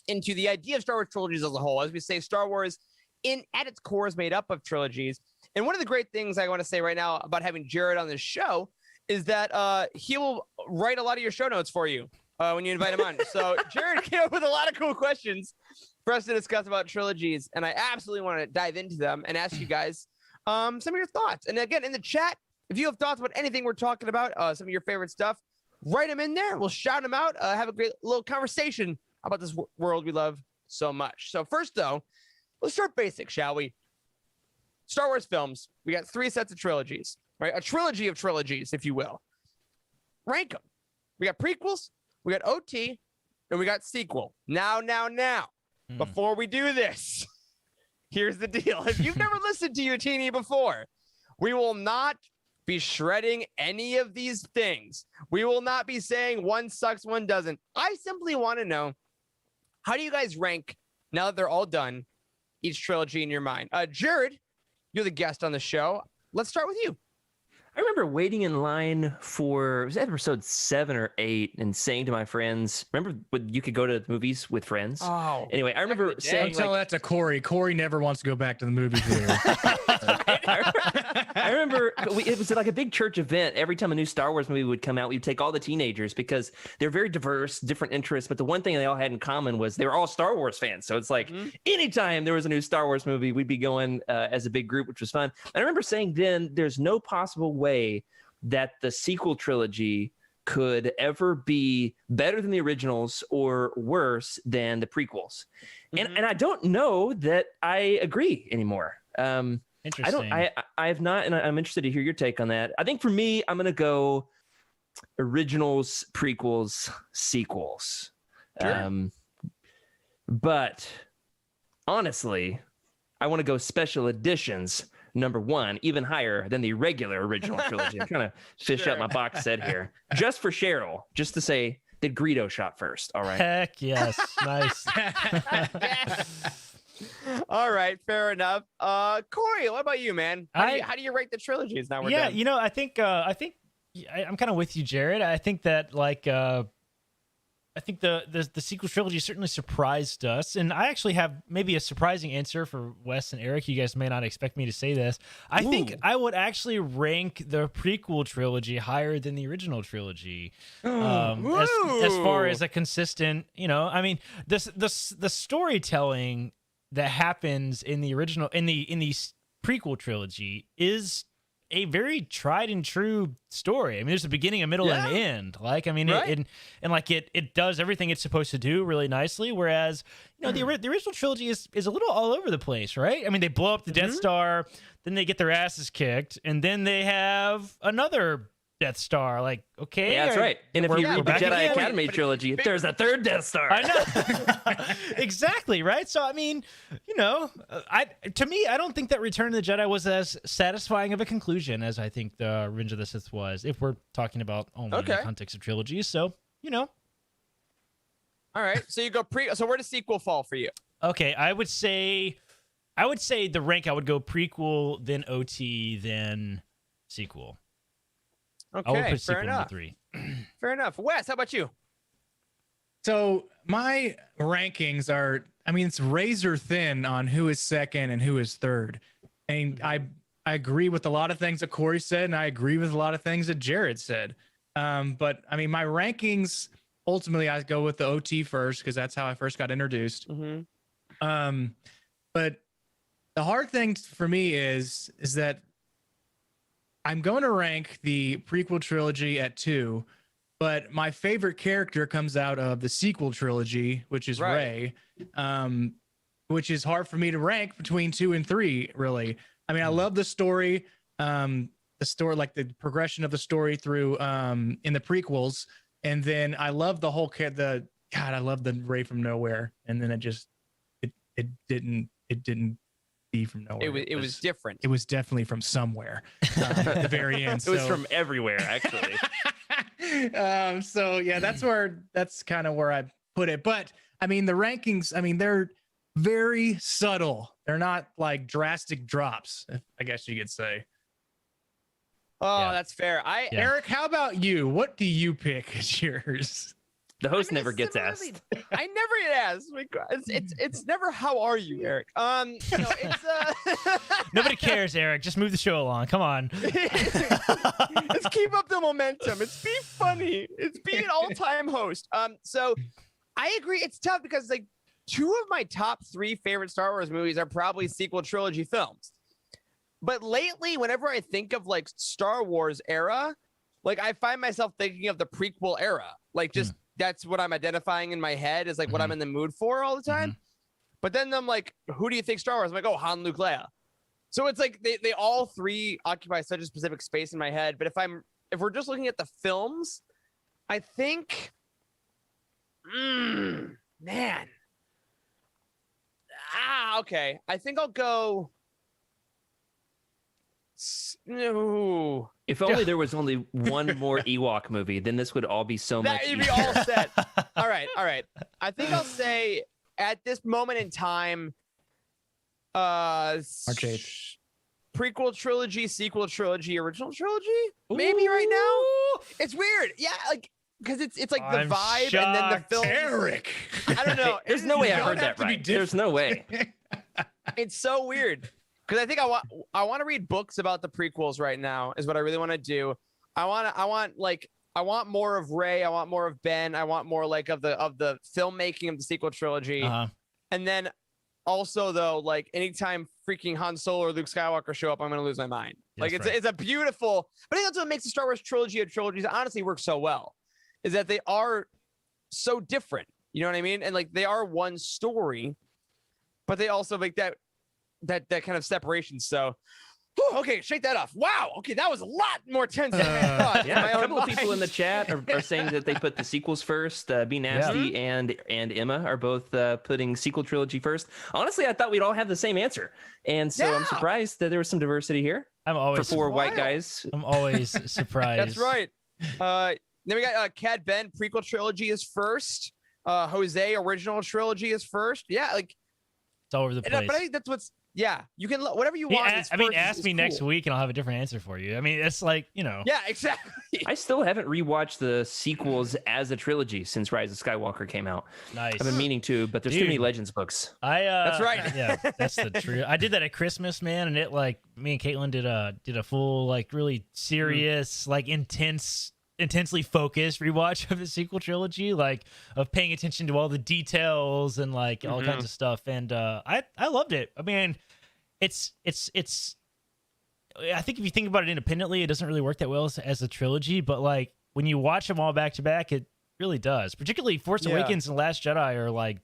into the idea of Star Wars trilogies as a whole. As we say, Star Wars at its core is made up of trilogies. And one of the great things I want to say right now about having Jared on this show is that he will write a lot of your show notes for you when you invite him on. So Jared came up with a lot of cool questions for us to discuss about trilogies. And I absolutely want to dive into them and ask you guys some of your thoughts. And again, in the chat, if you have thoughts about anything we're talking about, some of your favorite stuff, write them in there. We'll shout them out. Have a great little conversation about this world we love so much. So first, though, let's start basic, shall we? Star Wars films. We got 3 sets of trilogies, right? A trilogy of trilogies, if you will. Rank them. We got prequels, we got OT, and we got sequel. Now. Before we do this, here's the deal. If you've never listened to Youtini before, we will not be shredding any of these things. We will not be saying one sucks, one doesn't. I simply want to know, how do you guys rank, now that they're all done, each trilogy in your mind? Jared, you're the guest on the show. Let's start with you. I remember waiting in line for, it was episode 7 or 8, and saying to my friends, remember when you could go to the movies with friends? Oh. Anyway, I remember saying, Don't tell that to Corey. Corey never wants to go back to the movie theater. I remember it was like a big church event. Every time a new Star Wars movie would come out, we'd take all the teenagers because they're very diverse, different interests. But the one thing they all had in common was they were all Star Wars fans. So it's like anytime there was a new Star Wars movie, we'd be going as a big group, which was fun. I remember saying then there's no possible way that the sequel trilogy could ever be better than the originals or worse than the prequels. And I don't know that I agree anymore. Interesting. I have not, and I'm interested to hear your take on that. I think for me, I'm going to go originals, prequels, sequels. Sure. But honestly, I want to go special editions, number 1, even higher than the regular original trilogy. I'm trying to fish out my box set here. Just for Cheryl, just to say that Greedo shot first. All right. Heck yes. Nice. All right, fair enough. Corey, what about you, man? How do you rank the trilogies now we're done? You know, I think I'm kind of with you, Jared. I think that I think the sequel trilogy certainly surprised us, and I actually have maybe a surprising answer for Wes and Eric. You guys may not expect me to say this. I think I would actually rank the prequel trilogy higher than the original trilogy, as far as a consistent. I mean, the storytelling that happens in the original in the prequel trilogy is a very tried and true story. I mean, there's a beginning, a middle, and an end. Like, I mean, Right. it does everything it's supposed to do really nicely. Whereas, the original trilogy is a little all over the place, right? I mean, they blow up the Death Star, then they get their asses kicked, and then they have another Death Star. Like, okay, Yeah, that's right. And if you read the back Jedi again. Academy trilogy, there's a third Death Star. I know. Exactly, right? So, I mean, to me, I don't think that Return of the Jedi was as satisfying of a conclusion as I think the Revenge of the Sith was, if we're talking about only in the context of trilogies. So, All right. So you go so where does sequel fall for you? Okay, I would say the rank I would go prequel, then OT, then sequel. I would Okay, put fair sequel number enough. 3. Fair enough. Wes, how about you? So my rankings are, I mean, it's razor thin on who is second and who is third. And I agree with a lot of things that Corey said, and I agree with a lot of things that Jared said. But I mean, my rankings, ultimately, I go with the OT first because that's how I first got introduced. But the hard thing for me is that I'm going to rank the prequel trilogy at 2, but my favorite character comes out of the sequel trilogy, which is Rey, which is hard for me to rank between 2 and 3, really. I mean, I love the story, like the progression of the story through in the prequels. And then I love the whole I love the Rey from nowhere. And then it didn't be from nowhere. It was different. It was definitely from somewhere at the very end. It was from everywhere, actually. So yeah, that's kind of where I put it. But I mean, the rankings, I mean, they're very subtle. They're not like drastic drops, I guess you could say. Oh, that's fair. Eric, how about you? What do you pick as yours? The host never gets similarly- asked. I never get asked. It's never how are you, Eric? It's Nobody cares, Eric. Just move the show along. Come on. Let's keep up the momentum. It's be funny. It's be an all-time host. So I agree. It's tough because like 2 of my top 3 favorite Star Wars movies are probably sequel trilogy films. But lately, whenever I think of like Star Wars era, like I find myself thinking of the prequel era. Like just that's what I'm identifying in my head is like what I'm in the mood for all the time. But then I'm like, who do you think Star Wars? I'm like, oh, Han, Luke, Leia. So it's like they all 3 occupy such a specific space in my head. But if we're just looking at the films, I think, man. Okay. I think I'll go. No. If only there was only one more Ewok movie, then this would all be so much That'd easier. be all set. All right. I think I'll say at this moment in time, March 8th. Prequel trilogy, sequel trilogy, original trilogy. Maybe right now. It's weird. Yeah, like because it's like the I'm vibe and then the shocked. film. Eric. I don't know. There's no way I don't heard have that to be right. There's no way. It's so weird because I think I want to read books about the prequels right now is what I really want to do. I want more of Rey. I want more of Ben. I want more like of the filmmaking of the sequel trilogy. And then also though, like anytime freaking Han Solo or Luke Skywalker show up, I'm gonna lose my mind. Like it's a beautiful. But I think that's what makes the Star Wars trilogy of trilogies honestly work so well, is that they are so different. You know what I mean? And like they are one story, but they also make that kind of separation. So, okay, shake that off. Wow. Okay, that was a lot more tense than I thought. Yeah, My a own couple of mind. people in the chat are saying that they put the sequels first. Be Nasty and Emma are both putting sequel trilogy first. Honestly, I thought we'd all have the same answer, and so I'm surprised that there was some diversity here. I'm always for 4 white guys. I'm always surprised. That's right. Then we got Cad Ben prequel trilogy is first. Jose original trilogy is first. Yeah, like It's all over the place. But I think that's what's you can whatever you want. Ask me next week and I'll have a different answer for you. I mean, it's like, Yeah, exactly. I still haven't rewatched the sequels as a trilogy since Rise of Skywalker came out. Nice. I've been meaning to, but there's too many Legends books. That's right. Yeah, that's the truth. I did that at Christmas, man, and it like me and Caitlin did a full like really serious like intensely focused rewatch of the sequel trilogy, like of paying attention to all the details and like all kinds of stuff. And I loved it. I mean, it's I think if you think about it independently, it doesn't really work that well as a trilogy, but like when you watch them all back to back, it really does. Particularly Force Awakens and Last Jedi are like,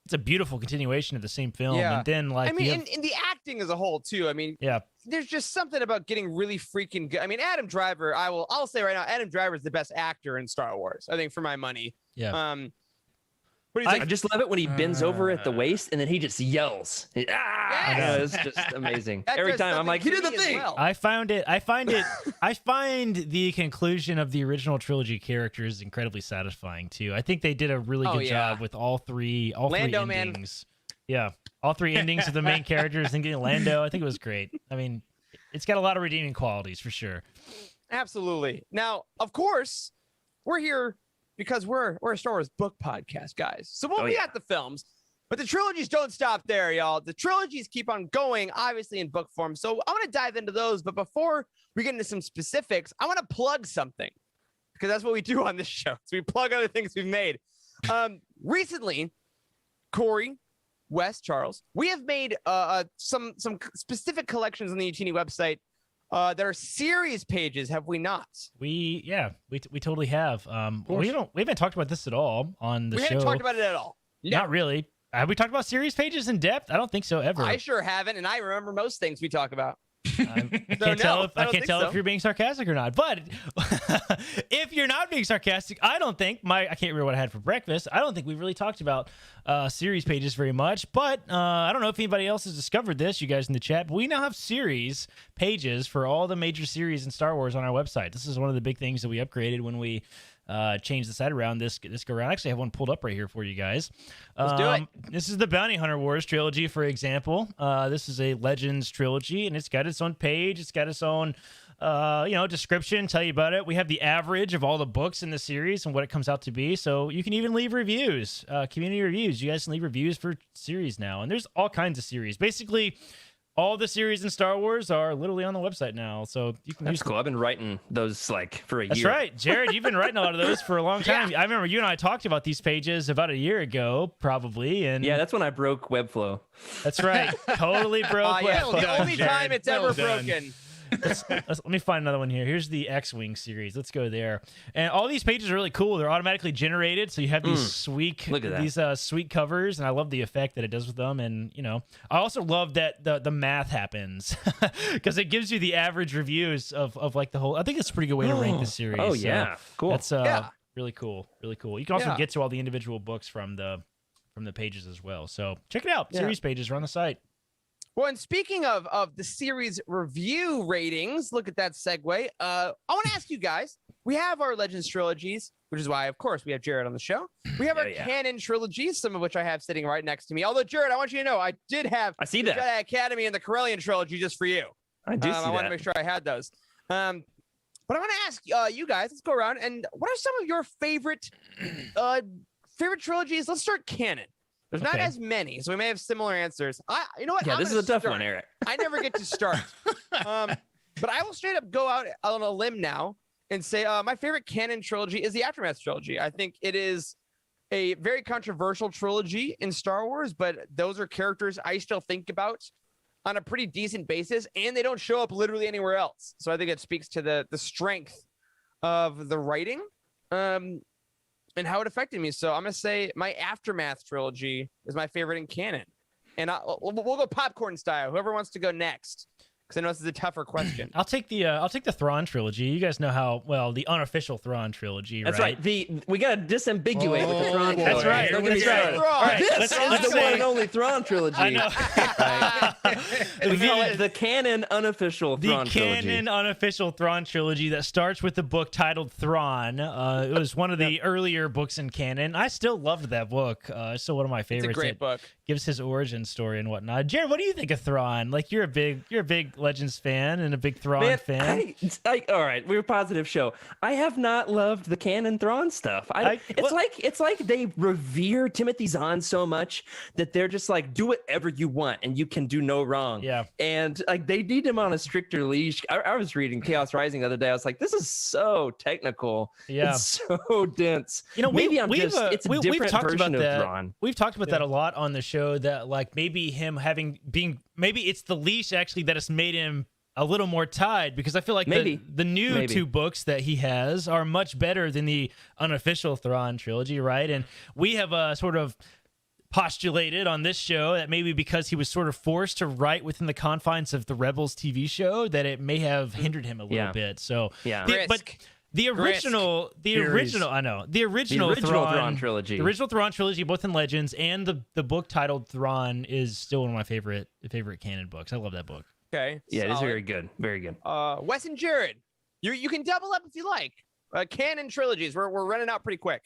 it's a beautiful continuation of the same film. And then like, I mean, in the acting as a whole too. I mean, there's just something about getting really freaking good. I mean, Adam Driver, I'll say right now, Adam Driver is the best actor in Star Wars, I think, for my money. Yeah. But I just love it when he bends over at the waist and then he just yells. It's just amazing. Every time I'm like, he did the thing. Well. I find the conclusion of the original trilogy characters incredibly satisfying too. I think they did a really good job with all three Lando, endings. Yeah. All three endings of the main characters and getting Lando. I think it was great. I mean, it's got a lot of redeeming qualities for sure. Absolutely. Now, of course, we're here because we're a Star Wars book podcast, guys. So we'll be at the films, but the trilogies don't stop there, y'all. The trilogies keep on going, obviously in book form. So I want to dive into those. But before we get into some specifics, I want to plug something because that's what we do on this show. So we plug other things we've made. Recently, Corey, Wes, Charles, we have made some specific collections on the Youtini website that are series pages, have we not? We totally have. We haven't talked about this at all on the show. We haven't talked about it at all. No. Not really. Have we talked about series pages in depth? I don't think so ever. I sure haven't, and I remember most things we talk about. I can't tell if you're being sarcastic or not. But if you're not being sarcastic, I can't remember what I had for breakfast. I don't think we've really talked about series pages very much. But I don't know if anybody else has discovered this, you guys in the chat, but we now have series pages for all the major series in Star Wars on our website. This is one of the big things that we upgraded when we change the site around this go around. Actually, I have one pulled up right here for you guys. Let's do it. This is the Bounty Hunter Wars trilogy, for example. This is a Legends trilogy, and it's got its own page. It's got its own, description, tell you about it. We have the average of all the books in the series and what it comes out to be. So you can even leave reviews, community reviews. You guys can leave reviews for series now, and there's all kinds of series. Basically, all the series in Star Wars are literally on the website now, so you can. That's cool. I've been writing those like for a year. That's right, Jared. You've been writing a lot of those for a long time. I remember you and I talked about these pages about a year ago, probably. And that's when I broke Webflow. That's right. Totally broke Webflow. The only time it's ever broken. Let me find another one here. Here's the X-Wing series. Let's go there. And all these pages are really cool. They're automatically generated, so you have these sweet covers, and I love the effect that it does with them. And I also love that the math happens because it gives you the average reviews of like the whole. I think it's a pretty good way to rank the series. Oh yeah, cool. That's really cool. Really cool. You can also get to all the individual books from the pages as well. So check it out. Series pages are on the site. Well, and speaking of the series review ratings, look at that segue. I want to ask you guys, we have our Legends trilogies, which is why, of course, we have Jared on the show. We have our Canon trilogies, some of which I have sitting right next to me. Although, Jared, I want you to know, I did have the Jedi Academy and the Corellian trilogy just for you. I do see that. I want to make sure I had those. But I want to ask you guys, let's go around, and what are some of your favorite trilogies? Let's start Canon. There's not as many, so we may have similar answers. You know what? Yeah, this is a tough one, Eric. I never get to start. But I will straight up go out on a limb now and say my favorite Canon trilogy is the Aftermath trilogy. I think it is a very controversial trilogy in Star Wars, but those are characters I still think about on a pretty decent basis, and they don't show up literally anywhere else. So I think it speaks to the strength of the writing. And how it affected me. So I'm going to say my Aftermath trilogy is my favorite in canon. And we'll go popcorn style. Whoever wants to go next. Because I know this is a tougher question. I'll take the Thrawn trilogy. You guys know how well the unofficial Thrawn trilogy, That's right? We got to disambiguate with the Thrawn boy. trilogy. That's right. Don't get me That's right. started. All right, This let's is the say- one and only Thrawn trilogy. I know. We call it the canon unofficial The Thrawn trilogy. canon unofficial Thrawn trilogy that starts with the book titled Thrawn. It was one of the earlier books in canon. I still loved that book. It's still one of my It's favorites. a great It book. gives his origin story and whatnot. Jared, what do you think of Thrawn? Like you're a big Legends fan and a big Thrawn fan. All right, we're a positive show. I have not loved the canon Thrawn stuff. It's like they revere Timothy Zahn so much that they're just like, do whatever you want and you can do no wrong. Yeah. And like they need him on a stricter leash. I was reading Chaos Rising the other day. I was like, this is so technical. Yeah. It's so dense. You know, maybe we've different talked version about of that. Thrawn. We've talked about that a lot on the show. That like maybe him maybe it's the leash actually that has made him a little more tied, because I feel like the new two books that he has are much better than the unofficial Thrawn trilogy, right? And we have sort of postulated on this show that maybe because he was sort of forced to write within the confines of the Rebels TV show, that it may have hindered him a little bit. So Yeah. but the original Thrawn trilogy. The original Thrawn trilogy, both in Legends and the book titled Thrawn, is still one of my favorite canon books. I love that book. Okay. Yeah, it is solid. very good. Very good. Wes and Jared, you can double up if you like. Canon trilogies. We're running out pretty quick.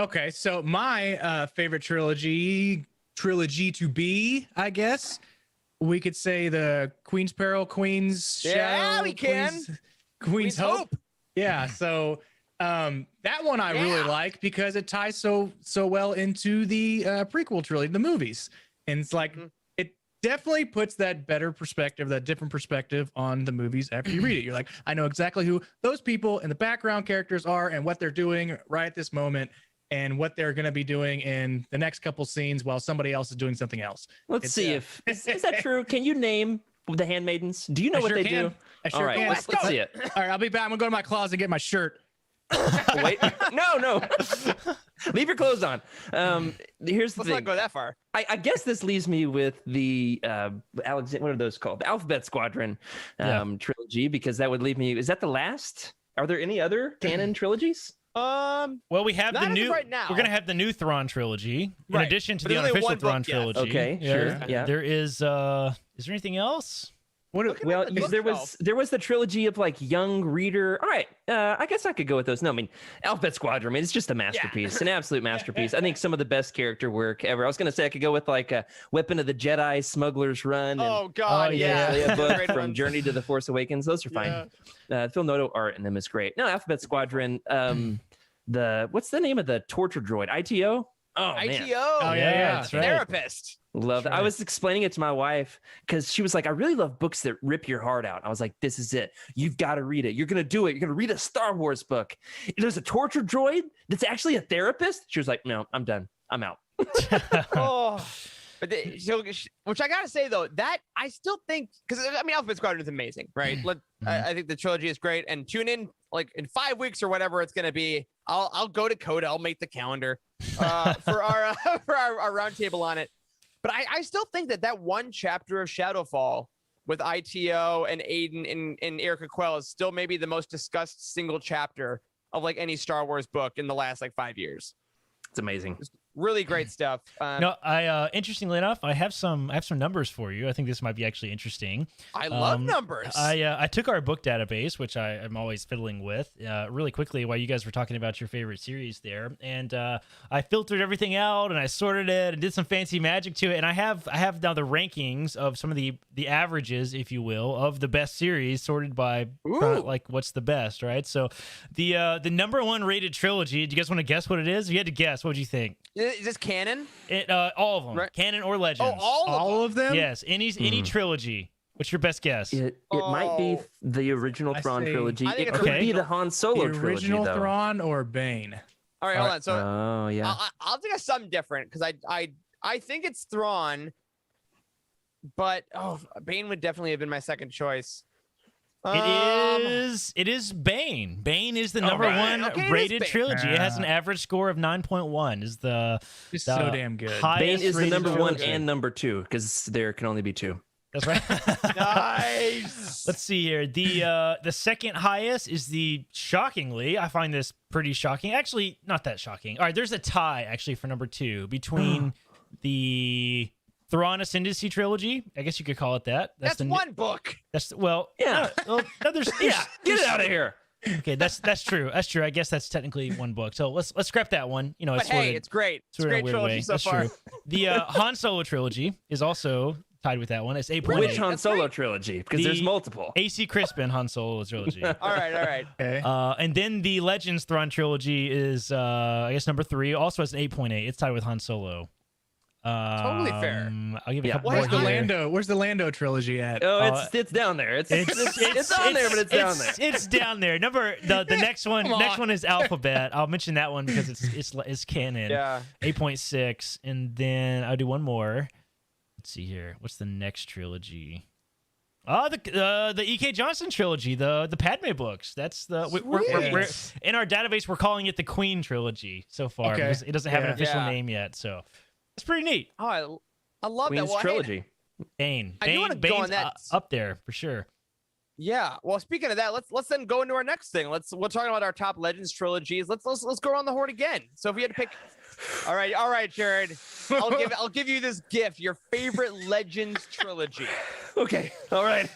Okay, so my favorite trilogy to be, I guess, we could say the Queen's Peril, Queen's Yeah, Shadow, we can. Queen's Hope. Yeah, so that one I really like because it ties so well into the prequel trilogy, the movies, and it's like it definitely puts that different perspective on the movies after you read it. You're like, I know exactly who those people and the background characters are and what they're doing right at this moment, and what they're going to be doing in the next couple scenes while somebody else is doing something else. Let's see if is that true. Can you name the handmaidens? Do you know what they do? I sure All right, can. let's see it. All right, I'll be back. I'm gonna go to my closet and get my shirt. Wait, no. Leave your clothes on. Here's the Let's thing. not go that far. I guess this leaves me with the what are those called? The Alphabet Squadron trilogy, because that would leave me. Is that the last? Are there any other canon trilogies? Well, we have not the as of new. right now. We're gonna have the new Thrawn trilogy in Right. addition to But the there's only unofficial one Thrawn book yet. trilogy. Okay, sure, yeah. There is. Is there anything else? Well, the book there was the trilogy of like young reader. All right, I guess I could go with those. No, I mean Alphabet Squadron. I mean, it's just a masterpiece, an absolute masterpiece. I think some of the best character work ever. I was gonna say I could go with like a Weapon of the Jedi, Smuggler's Run. And Oh God, yeah. Leia book Great from ones. Journey to the Force Awakens. Those are fine. Phil Noto art in them is great. No, Alphabet Squadron. What's the name of the torture droid? ITO. Oh man. ITO. Oh yeah, that's right. Therapist. Love it. I was explaining it to my wife because she was like, I really love books that rip your heart out. I was like, this is it. You've got to read it. You're going to do it. You're going to read a Star Wars book. There's a torture droid that's actually a therapist. She was like, no, I'm done. I'm out. Oh. But which I gotta say though, that I still think, because I mean Alphabet Squadron is amazing, right? I think the trilogy is great, and tune in like in 5 weeks or whatever it's gonna be. I'll go to Coda. I'll make the calendar for our roundtable on it. But I still think that one chapter of Shadowfall with ITO and Aiden and Erica Quell is still maybe the most discussed single chapter of like any Star Wars book in the last like 5 years. It's amazing. Really great stuff. No, I interestingly enough, I have some numbers for you. I think this might be actually interesting. I love numbers. I took our book database, which I am always fiddling with, really quickly while you guys were talking about your favorite series there, and I filtered everything out and I sorted it and did some fancy magic to it, and I have now the rankings of some of the averages, if you will, of the best series sorted by like what's the best, right? So the number one rated trilogy. Do you guys want to guess what it is? If you had to guess, what would you think? Is this canon? All of them, Right. Canon or Legends. Oh, all of them. Yes, any trilogy. What's your best guess? It might be the original I Thrawn say- trilogy. I think It it's could okay. be the Han Solo The trilogy, original though. Thrawn or Bane. All right, hold on. So Oh yeah. I'll think of something different because I think it's Thrawn, but Bane would definitely have been my second choice. It is Bane. Bane is the number one Okay, it is rated Bane. trilogy. It has an average score of 9.1. Is the It's the so damn good. highest Bane is the rated number one trilogy. and number two because there can only be two. That's right. Nice. Let's see here. The second highest is shockingly, I find this pretty shocking. Actually, not that shocking. All right, there's a tie actually for number 2 between the Thrawn Ascendancy trilogy. I guess you could call it that. That's one book. That's Yeah. No, there's Yeah, get it out of here. Okay, that's true. That's true. I guess that's technically one book. So let's scrap that one. You know, But hey, it's great. It's a great trilogy so that's far. true. The Han Solo trilogy is also tied with that one. It's 8.8. Which Han Solo trilogy? Because there's multiple. AC Crispin Han Solo trilogy. All right. Okay. And then the Legends Thrawn trilogy is, I guess, number 3. Also has an 8.8. It's tied with Han Solo. Totally fair. I'll give you a couple Where's more the here. Lando? Where's the Lando trilogy at? Oh, it's down there. It's on there, but it's down there. It's down there. The next one. Come Next on. one is Alphabet. I'll mention that one because it's canon. Yeah. 8.6, and then I'll do one more. Let's see here. What's the next trilogy? Oh, the E.K. Johnson trilogy, the Padme books. That's we're in our database. We're calling it the Queen trilogy so far Okay. because it doesn't have an Yeah. official Yeah. name yet. So it's pretty neat. Oh, I love Queen's that. Well, hey, trilogy. Bane. I do wanna go on Bane's that. up there for sure. yeah. Well, speaking of that, let's then go into our next thing. We're talking about our top Legends trilogies. Let's go around the horn again. So if we had to pick, all right, Jared. I'll give you this gift. Your favorite Legends trilogy. Okay. All right.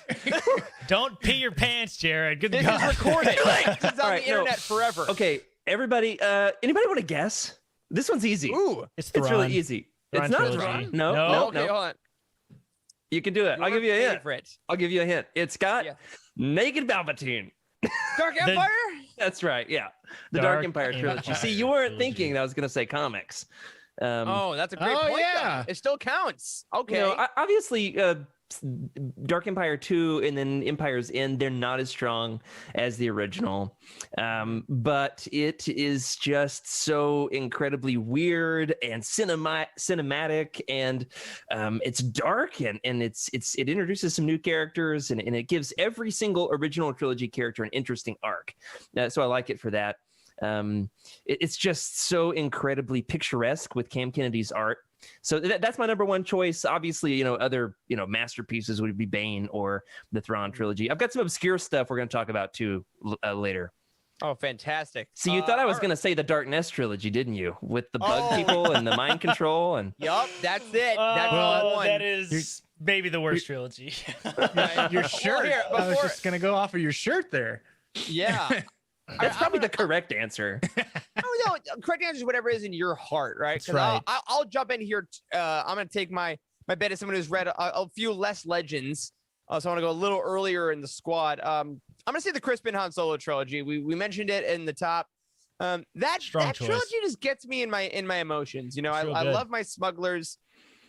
Don't pee your pants, Jared. Good This God. is recorded. This is on All right, the internet forever. Okay. Everybody. Anybody want to guess? This one's easy. Ooh. It's It's really Thrawn. easy. Thrawn It's not trilogy. Thrawn. No. No. No. Okay, hold on. You can do it. I'll give you a hint. Favorite. I'll give you a hint. It's got Yeah. naked Palpatine. Dark Empire. That's right. Yeah. The Dark Dark Empire trilogy. Empire See, you weren't trilogy. thinking that I was going to say comics. Oh, that's a great Oh, point. yeah. Though. It still counts. Okay. You know, obviously, Dark Empire 2 and then Empire's End, they're not as strong as the original. But it is just so incredibly weird and cinematic, and it's dark, and it introduces some new characters, and it gives every single original trilogy character an interesting arc. So I like it for that. It's just so incredibly picturesque with Cam Kennedy's art. So that's my number one choice. Obviously, other masterpieces would be Bane or the Thrawn trilogy. I've got some obscure stuff we're going to talk about too later. Oh, fantastic. So you thought I was all going to say the Darkness trilogy, didn't you? With the bug people and the mind control and Yup, that's it. That's the Oh, one. that is maybe the worst trilogy. Your shirt. here, I was before- just gonna go off of your shirt there. Yeah. that's probably the correct answer. Oh, no, correct answer is whatever is in your heart, right? That's 'Cause right. I'll jump in here. I'm going to take my bet as someone who's read a few less Legends. So I want to go a little earlier in the squad. I'm going to say the Crispin Han Solo trilogy. We mentioned it in the top. That Strong choice. trilogy just gets me in my emotions. It's real I good. love my smugglers,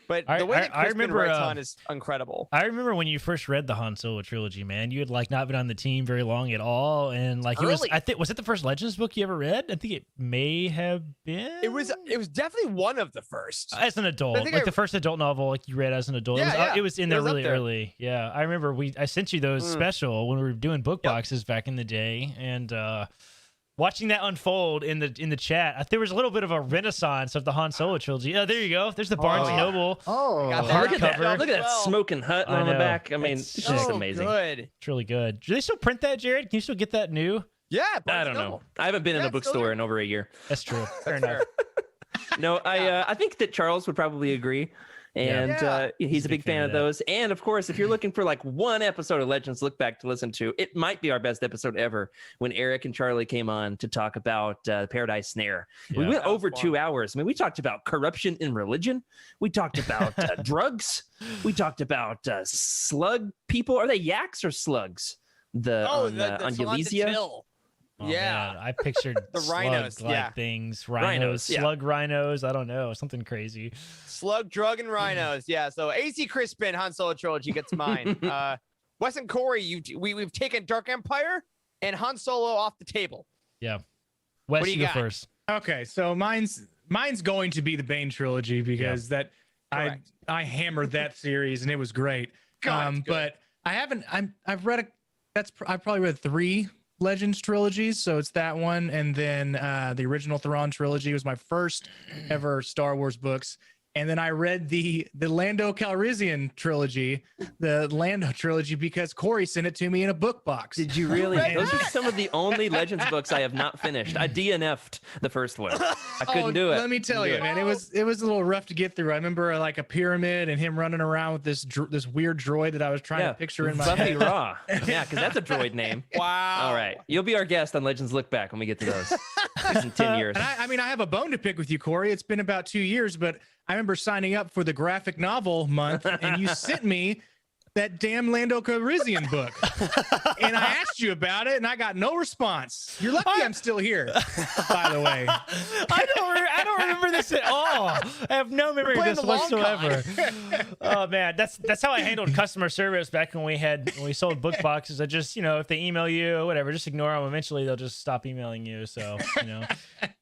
but I- the way that I Crispin remember, writes Han is incredible. I remember when you first read the Han Solo trilogy, man. You had not been on the team very long at all, and it was. Early. I think was it the first Legends book you ever read? I think it may have been. It was definitely one of the first. As an adult, think the first adult novel you read as an adult. Yeah, It was in it there was up really there. early. Yeah, I remember I sent you those special when we were doing book boxes back in the day, and watching that unfold in the chat, there was a little bit of a renaissance of the Han Solo trilogy. Oh, there you go. There's the Barnes and yeah. Noble. Oh, Got that. Look at that! Hardcover. Look at that Well, smoking hut I on the know. back. I mean, It's it's just so amazing. good. It's really good. Do they still print that, Jared? Can you still get that new? Yeah, I Barnes don't Noble. know. I haven't been in Yeah, a it's still bookstore there. in over a year. That's true. Fair enough. No, I think that Charles would probably agree. And Yeah. he's a big fan of that. those. And of course, if you're looking for one episode of Legends Lookback to listen to, it might be our best episode ever when Eric and Charlie came on to talk about Paradise Snare. We Yeah. went That was over fun. 2 hours. I mean, we talked about corruption in religion. We talked about drugs. We talked about slug people. Are they yaks or slugs? On Talented Elysia. Till. Oh, Yeah. man, I pictured The rhinos, slug-like yeah. things, Rhinos, yeah. slug rhinos. I don't know, something crazy. Slug, drug, and rhinos. Yeah. So AC Crispin Han Solo trilogy gets mine. Wes and Corey, we've taken Dark Empire and Han Solo off the table. Yeah, Wes, do you you go got? first. okay. So mine's going to be the Bane trilogy because Correct. I hammered that series and it was great. God, it's good. But I've probably read 3 Legends trilogies, so it's that one, and then the original Thrawn trilogy was my first ever Star Wars books, And then I read the Lando Calrissian trilogy, the Lando trilogy, because Corey sent it to me in a book box. Did you really? Right Those are back. some of the only Legends books I have not finished. I DNF'd the first one. I couldn't do it. Let me tell you, man, it was a little rough to get through. I remember like a pyramid and him running around with this weird droid that I was trying to picture in my Buffy head. Raw. Yeah, because that's a droid name. Wow. All right, you'll be our guest on Legends Look Back when we get to those. In 10 years. And I mean, I have a bone to pick with you, Corey. It's been about 2 years, but I remember signing up for the graphic novel month, and you sent me that damn Lando Calrissian book. And I asked you about it, and I got no response. You're lucky I'm still here, by the way. I don't remember this at all. I have no memory of Playing this the long whatsoever. Oh man, that's how I handled customer service back when we sold book boxes. I just, if they email you, whatever, just ignore them. Eventually, they'll just stop emailing you. So,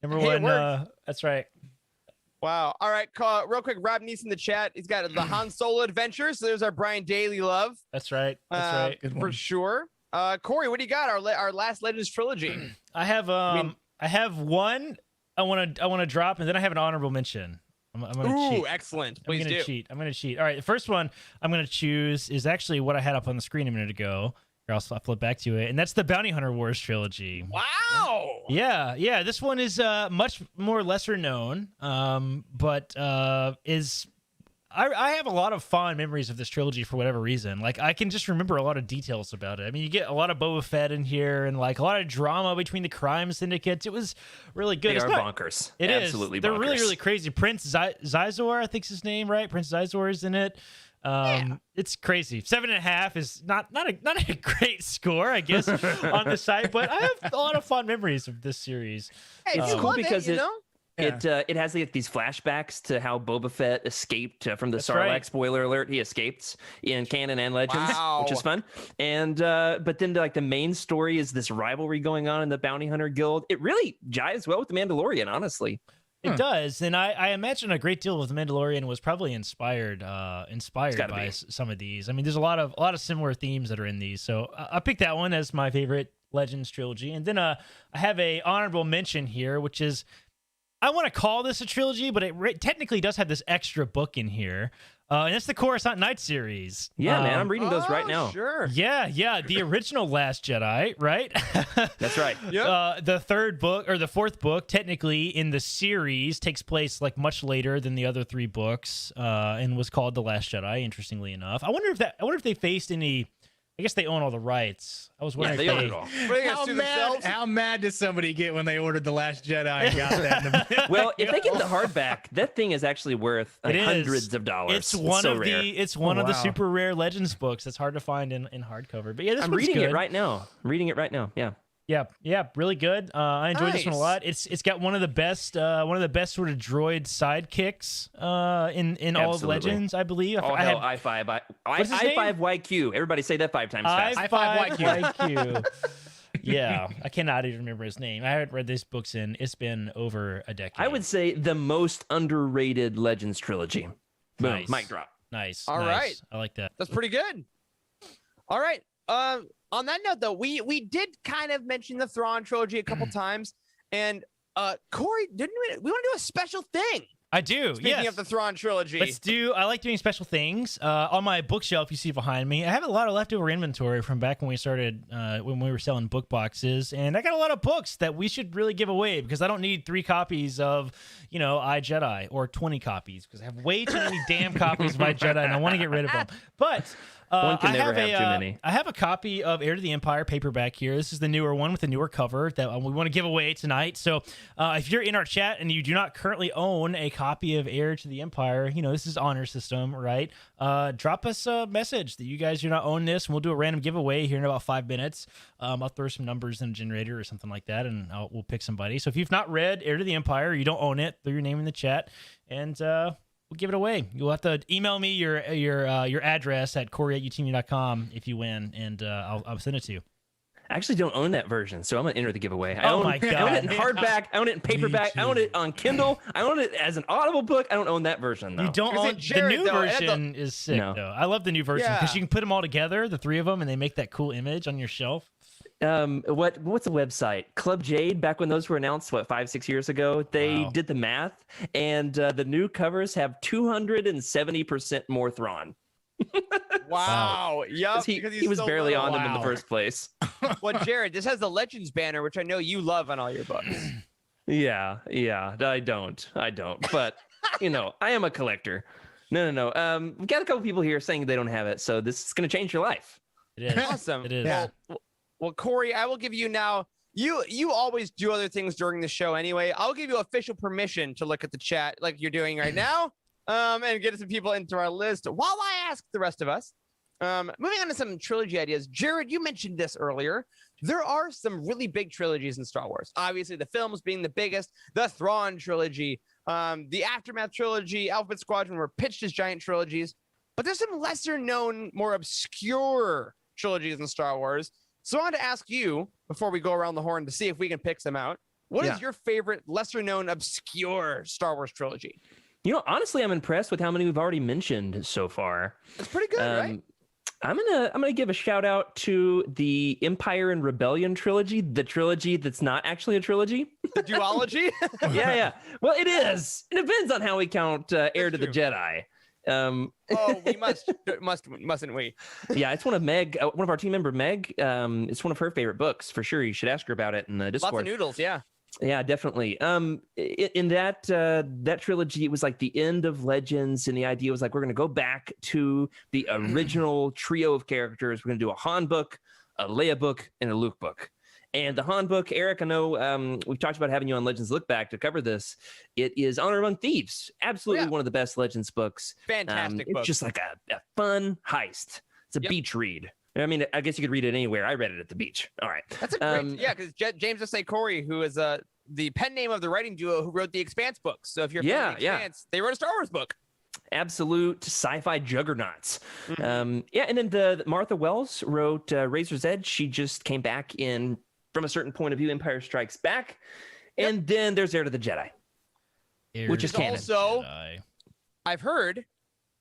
number Hey, it one, worked. that's right. Wow. All right. Real quick, Rob Neese in the chat. He's got the Han Solo Adventures. So there's our Brian Daly love. That's right. That's right. Good For one. sure. Corey, what do you got? Our last Legends trilogy. I have I have one I want to drop, and then I have an honorable mention. I'm gonna cheat. Ooh, excellent. Please I'm gonna do. cheat. I'm gonna cheat. All right, the first one I'm gonna choose is actually what I had up on the screen a minute ago. Here, I'll flip back to it, and that's the Bounty Hunter Wars trilogy. Wow. Yeah. This one is much more lesser known, but is I have a lot of fond memories of this trilogy for whatever reason. Like, I can just remember a lot of details about it. I mean, you get a lot of Boba Fett in here, and like a lot of drama between the crime syndicates. It was really good. They It's are not- bonkers. It is. Absolutely They're bonkers. really, really crazy. Prince Zizor, I think's his name, right? Prince Zizor is in it. It's crazy. 7.5 is not a great score, I guess, on the site, but I have a lot of fond memories of this series. Hey, It's you cool love because it, you it- know? It has like these flashbacks to how Boba Fett escaped from the That's Sarlacc. right. Spoiler alert: he escaped in canon and Legends, Wow. which is fun. And but then the main story is this rivalry going on in the Bounty Hunter Guild. It really jives well with the Mandalorian, honestly. It does, and I imagine a great deal of the Mandalorian was probably inspired by be. some of these. I mean, there's a lot of similar themes that are in these, so I picked that one as my favorite Legends trilogy. And then I have a honorable mention here, which is, I want to call this a trilogy, but it technically does have this extra book in here, and it's the Coruscant Night series. Yeah, man, I'm reading those right now. Sure. Yeah, the original Last Jedi, right? That's right. Yep. The third book, or the fourth book, technically in the series, takes place like much later than the other three books, and was called The Last Jedi. Interestingly enough, I wonder if they faced any. I guess they own all the rights. I was Yeah, wondering they if own they. it all. What are they gonna sue themselves? How mad did somebody get when they ordered The Last Jedi and got that in the Well, if they get the hardback, that thing is actually worth It is. hundreds of dollars. It's one so of rare. it's one of the wow. super rare Legends books that's hard to find in hardcover. But yeah, this I'm one's reading good. it right now. I'm reading it right now. Yeah. Yeah, really good. I enjoyed this one a Nice. lot. It's got one of the best sort of droid sidekicks in all of Absolutely. Legends, I believe. Oh I hell, have I5 What's his name? YQ. Everybody say that 5 times fast. I5 I5 YQ. Yeah, I cannot even remember his name. I haven't read these books it's been over a decade. I would say the most underrated Legends trilogy. Boom, Nice. mic drop. Nice. All nice. right. I like that. That's pretty good. All right. On that note, though, we did kind of mention the Thrawn trilogy a couple times, and Corey, didn't we want to do a special thing? I do. Speaking yes. of the Thrawn trilogy, I like doing special things. On my bookshelf you see behind me, I have a lot of leftover inventory from back when we started, when we were selling book boxes. And I got a lot of books that we should really give away, because I don't need 3 copies of, I, Jedi, or 20 copies, because I have way too many damn copies of I, Jedi, and I want to get rid of them. But One can never have too a, many. I have a copy of Heir to the Empire paperback here. This is the newer one with the newer cover that we want to give away tonight. So if you're in our chat and you do not currently own a copy of Heir to the Empire, this is honor system, right? Drop us a message that you guys do not own this, and we'll do a random giveaway here in about 5 minutes. I'll throw some numbers in a generator or something like that, and we'll pick somebody. So if you've not read Heir to the Empire, you don't own it, throw your name in the chat, and we'll give it away. You'll have to email me your address at Corey@Youtini.com if you win, and I'll send it to you. I actually don't own that version, so I'm gonna enter the giveaway. Oh I own my it in God. hardback. I own it in paperback. I own it on Kindle. I own it as an Audible book. I don't own that version though. You don't Because own Jared, the new though, it had version is sick No. though. I love the new version because Yeah. you can put them all together, the 3 of them, and they make that cool image on your shelf. What's the website? Club Jade, back when those were announced, 5-6 years ago, they Wow. did the math, and the new covers have 270% more Thrawn. Wow. Yup. He because he's was so barely little. on them in the Wow. first place. Well, Jared, this has the Legends banner, which I know you love on all your books. Yeah, I don't. But I am a collector. No. We've got a couple people here saying they don't have it, so this is going to change your life. It is. Awesome. It is. Yeah. Well, Corey, I will give you now. You always do other things during the show anyway. I'll give you official permission to look at the chat like you're doing right now, and get some people into our list while I ask the rest of us. Moving on to some trilogy ideas. Jared, you mentioned this earlier. There are some really big trilogies in Star Wars. Obviously, the films being the biggest, the Thrawn Trilogy, the Aftermath Trilogy, Alphabet Squadron were pitched as giant trilogies. But there's some lesser known, more obscure trilogies in Star Wars. So I wanted to ask you, before we go around the horn to see if we can pick some out, what is your favorite lesser known, obscure Star Wars trilogy? Honestly, I'm impressed with how many we've already mentioned so far. It's pretty good, right? I'm gonna give a shout out to the Empire and Rebellion trilogy, the trilogy that's not actually a trilogy. The duology? yeah. Well, it is. It depends on how we count Heir to the true. Jedi. Oh, we mustn't we? Yeah, it's one of our team member Meg. It's one of her favorite books for sure. You should ask her about it in the Discord. Lots of noodles, yeah. Yeah, definitely. In that trilogy, it was like the end of Legends, and the idea was like we're going to go back to the original trio of characters. We're going to do a Han book, a Leia book, and a Luke book. And the Han book, Eric, I know we've talked about having you on Legends Lookback to cover this. It is Honor Among Thieves, absolutely one of the best Legends books. Fantastic book. It's just like a fun heist. It's a beach read. I mean, I guess you could read it anywhere. I read it at the beach. All right. That's a great, because James S.A. Corey, who is the pen name of the writing duo who wrote the Expanse books. So if you're a fan of the Expanse, they wrote a Star Wars book. Absolute sci-fi juggernauts. And then the Martha Wells wrote Razor's Edge. She just came back in from a certain point of view, Empire Strikes Back. And then there's Heir to the Jedi, which is canon. Also, I've heard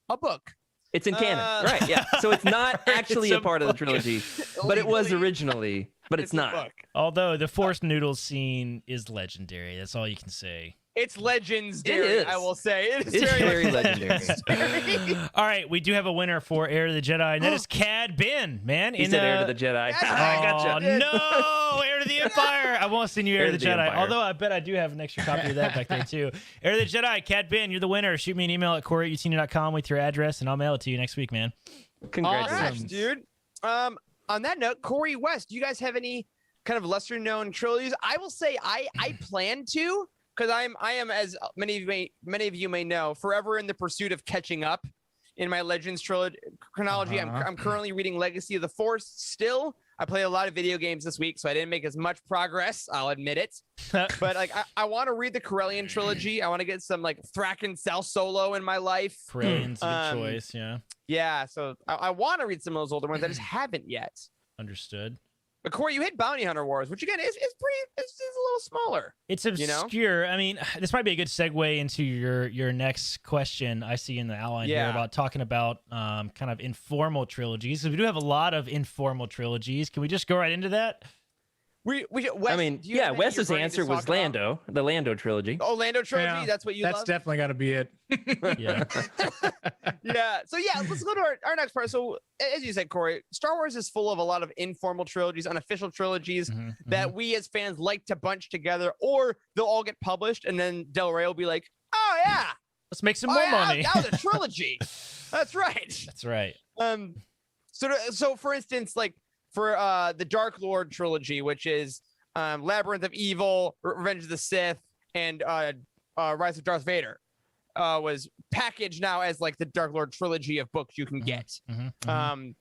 a book. It's in canon, right? Yeah. So it's not actually a part of the trilogy, but it was originally, but it's not. Although the Force Noodles scene is legendary. That's all you can say. It's legendary, It is. I will say. It's very legendary. All right, we do have a winner for Heir to the Jedi, and that is Cad Ben, man. He said Heir to the Jedi. Yes, I gotcha. Oh, no! Heir to the Empire! I won't send you Heir to the Jedi. Empire. Although I bet I do have an extra copy of that back there, too. Heir to the Jedi, Cad Ben, you're the winner. Shoot me an email at Corey@Youtini.com with your address, and I'll mail it to you next week, man. Congratulations, dude. On that note, Corey West, do you guys have any kind of lesser known trilogies? I will say I plan to, because I am, as many of you may know, forever in the pursuit of catching up in my Legends trilogy chronology. I'm currently reading Legacy of the Force still. I played a lot of video games this week, so I didn't make as much progress. I'll admit it. But like, I want to read the Corellian trilogy. I want to get some like Thraken Sal Solo in my life. Corellian's a good choice, yeah. Yeah, so I want to read some of those older ones. I just haven't yet. Understood. But Corey, you hit Bounty Hunter Wars, which again is a little smaller. It's obscure. I mean, this might be a good segue into your next question I see in the outline here about talking about kind of informal trilogies. So we do have a lot of informal trilogies. Can we just go right into that? Wes, Wes's answer was Lando, the Lando trilogy. Oh, Lando trilogy, Yeah, that's what you That's love? definitely got to be it. Yeah. Yeah. So let's go to our next part. So as you said, Corey, Star Wars is full of a lot of informal trilogies, unofficial trilogies that we as fans like to bunch together, or they'll all get published and then Del Rey will be like, oh yeah, Let's make some more money. That was a trilogy. That's right. That's right. So for instance, like for the Dark Lord trilogy, which is Labyrinth of Evil, Revenge of the Sith, and Rise of Darth Vader, was packaged now as like the Dark Lord trilogy of books you can get, and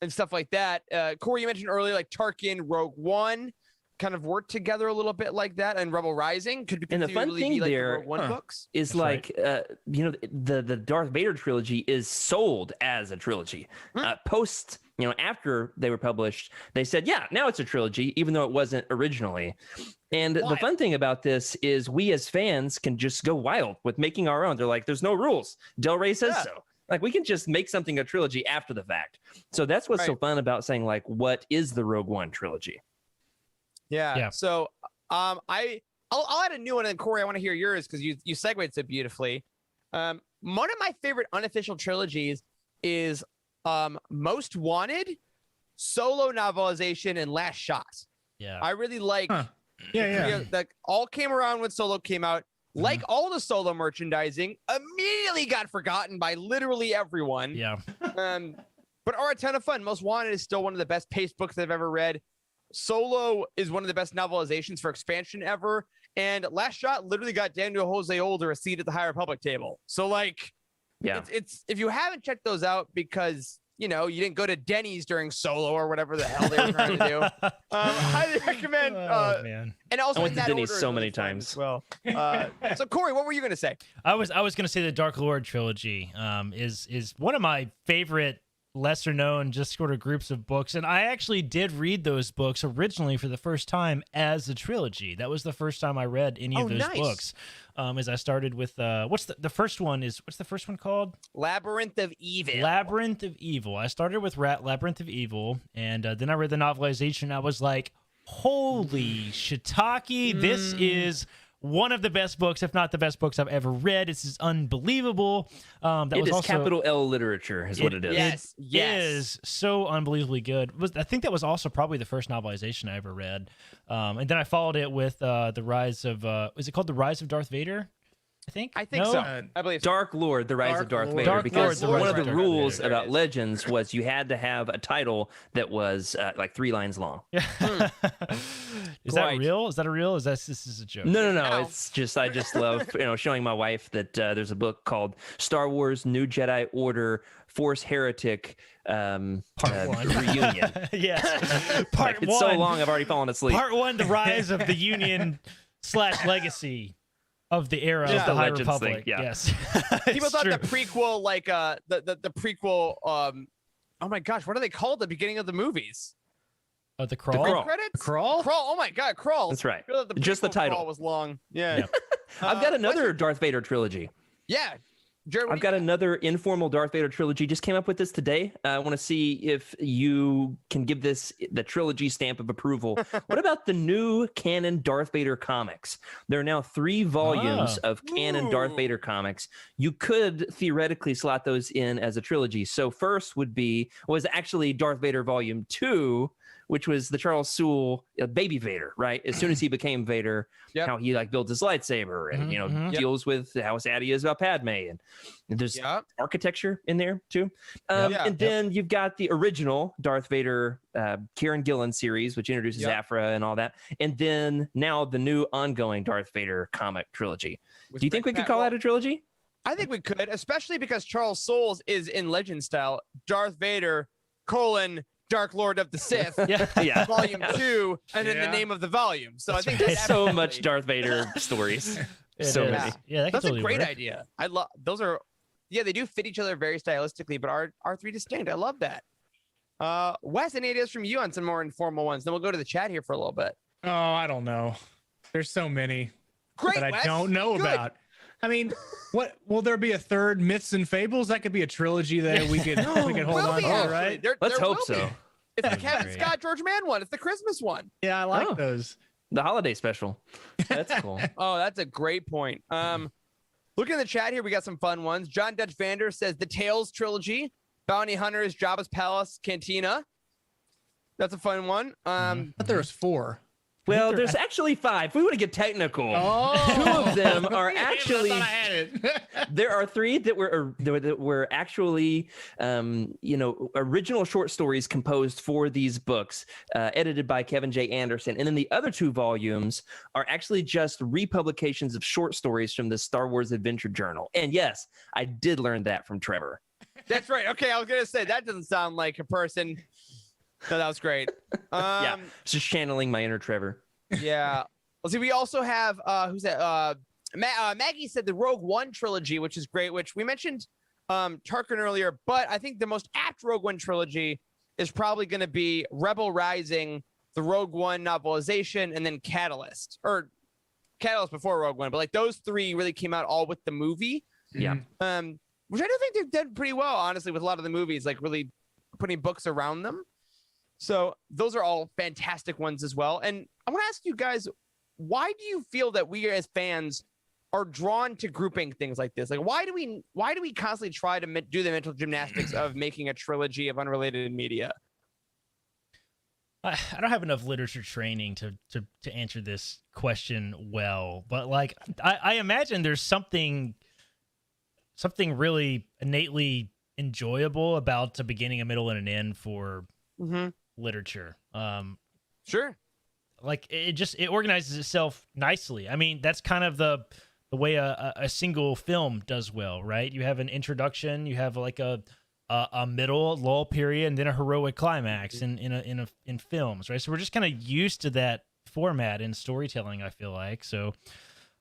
stuff like that. Corey, you mentioned earlier, like Tarkin, Rogue One, kind of worked together a little bit like that, and Rebel Rising could And the fun thing be like there the Rogue One books. is like the Darth Vader trilogy is sold as a trilogy. Post, after they were published, they said, yeah, now it's a trilogy, even though it wasn't originally. And the fun thing about this is we as fans can just go wild with making our own. They're like, there's no rules. Del Rey says so. Like, we can just make something a trilogy after the fact. So that's what's so fun about saying, like, what is the Rogue One trilogy? Yeah. So I'll add a new one, and Corey, I want to hear yours because you segued so beautifully. One of my favorite unofficial trilogies is Most Wanted, Solo novelization, and Last Shot. Yeah. I really like. Huh. Yeah. That all came around when Solo came out. Like all the Solo merchandising, immediately got forgotten by literally everyone. Yeah. But are a ton of fun. Most Wanted is still one of the best paced books I've ever read. Solo is one of the best novelizations for expansion ever. And Last Shot literally got Daniel Jose Older a seat at the High Republic table. So like, it's if you haven't checked those out because you didn't go to Denny's during Solo or whatever the hell they were trying to do, highly recommend. Man. And also I went in to that Denny's order so is many really fun times. as well. So Corey, what were you going to say? I was going to say the Dark Lord trilogy is one of my favorite lesser known just sort of groups of books, and I actually did read those books originally for the first time as a trilogy. That was the first time I read any of those books. As I started with what's the first one called? Labyrinth of Evil. Labyrinth of Evil. I started with Labyrinth of Evil, and then I read the novelization. I was like, holy shiitake, this is one of the best books, if not the best books I've ever read. This is unbelievable. It is capital L literature, is what it is. Yes. It is so unbelievably good. I think that was also probably the first novelization I ever read. And then I followed it with the rise of, is it called The Rise of Darth Vader? I think so. I believe so. Dark Lord, The Rise of Darth Vader. Dark because Lord, The one Rise of of the Darth rules Vader. about Legends was you had to have a title that was like 3 lines long. Is that Right. real? Is that a real? This is a joke? No. Ow. It's just I just love showing my wife that there's a book called Star Wars New Jedi Order Force Heretic Part 1 Reunion. Yes. Part It's 1. so long I've already fallen asleep. Part 1: The Rise of the Union / Legacy of the era of the High Legends Republic. thing, yeah. Yes. People It's thought true. the prequel, like the prequel. Oh my gosh, what are they called? The beginning of the movies. Oh, the crawl. Crawl. Credits. Crawl? Crawl. Oh my god, crawl. That's right. I feel that Just the prequel title. Crawl was long. Yeah. Yeah. I've got another Darth Vader trilogy. Yeah. Jared, what I've do you got another informal Darth Vader trilogy. Just came up with this today. I want to see if you can give this the trilogy stamp of approval. What about the new canon Darth Vader comics? There are now 3 volumes of canon Darth Ooh. Vader comics. You could theoretically slot those in as a trilogy. So first was actually Darth Vader Volume 2, which was the Charles Soule baby Vader, right? As soon as he became Vader, Yep. how he like built his lightsaber and deals with how sad he is about Padme, and there's Yep. architecture in there too. Yeah. And then you've got the original Darth Vader Kieran Gillen series, which introduces Yep. Afra and all that, and then now the new ongoing Darth Vader comic trilogy. With Do you think we Rick could call Pat- that a trilogy? I think we could, especially because Charles Soules is in Legend style. Darth Vader, Dark Lord of the Sith, Yeah. Volume 2, and then the Yeah. name of the volume. So That's I think right. that's So absolutely- much Darth Vader stories. It So is. many. Yeah, that could That's totally a great work. idea. I love those are. Yeah, they do fit each other very stylistically, but are 3 distinct. I love that. Wes, any ideas from you on some more informal ones? Then we'll go to the chat here for a little bit. Oh, I don't know. There's so many Great, that I Wes. don't know Good. about. I mean, what will there be a third Myths and Fables? That could be a trilogy that we could hold Will on be, to, actually. right? Let's There hope will be. so. It's the That'd be Kevin great. Scott George Mann one. It's the Christmas one. Yeah, I like Oh. those. The holiday special. That's cool. Oh, that's a great point. Looking in the chat here, we got some fun ones. John Dutch Vander says the Tales trilogy, Bounty Hunters, Jabba's Palace, Cantina. That's a fun one. I thought there was 4. Well, there's actually 5. We want to get technical. Oh. 2 of them are Damn it, I actually. thought I had it. There are 3 that were actually, original short stories composed for these books, edited by Kevin J. Anderson. And then the other 2 volumes are actually just republications of short stories from the Star Wars Adventure Journal. And yes, I did learn that from Trevor. That's right. Okay, I was gonna say that doesn't sound like a person. No, that was great. Yeah, just channeling my inner Trevor. Yeah. Let's see. We also have who's that? Maggie said the Rogue One trilogy, which is great. Which we mentioned Tarkin earlier, but I think the most apt Rogue One trilogy is probably going to be Rebel Rising, the Rogue One novelization, and then Catalyst, or Catalyst before Rogue One. But like those 3 really came out all with the movie. Yeah. Which I do think they've done pretty well, honestly, with a lot of the movies, like really putting books around them. So those are all fantastic ones as well. And I want to ask you guys, why do you feel that we as fans are drawn to grouping things like this? Like, why do we constantly try to do the mental gymnastics of making a trilogy of unrelated media? I don't have enough literature training to answer this question well, but like I imagine there's something really innately enjoyable about a beginning, a middle, and an end for literature. Sure. Like it organizes itself nicely. I mean, that's kind of the way a single film does well, right? You have an introduction, you have like a middle lull period, and then a heroic climax in films, right? So we're just kind of used to that format in storytelling, I feel like. So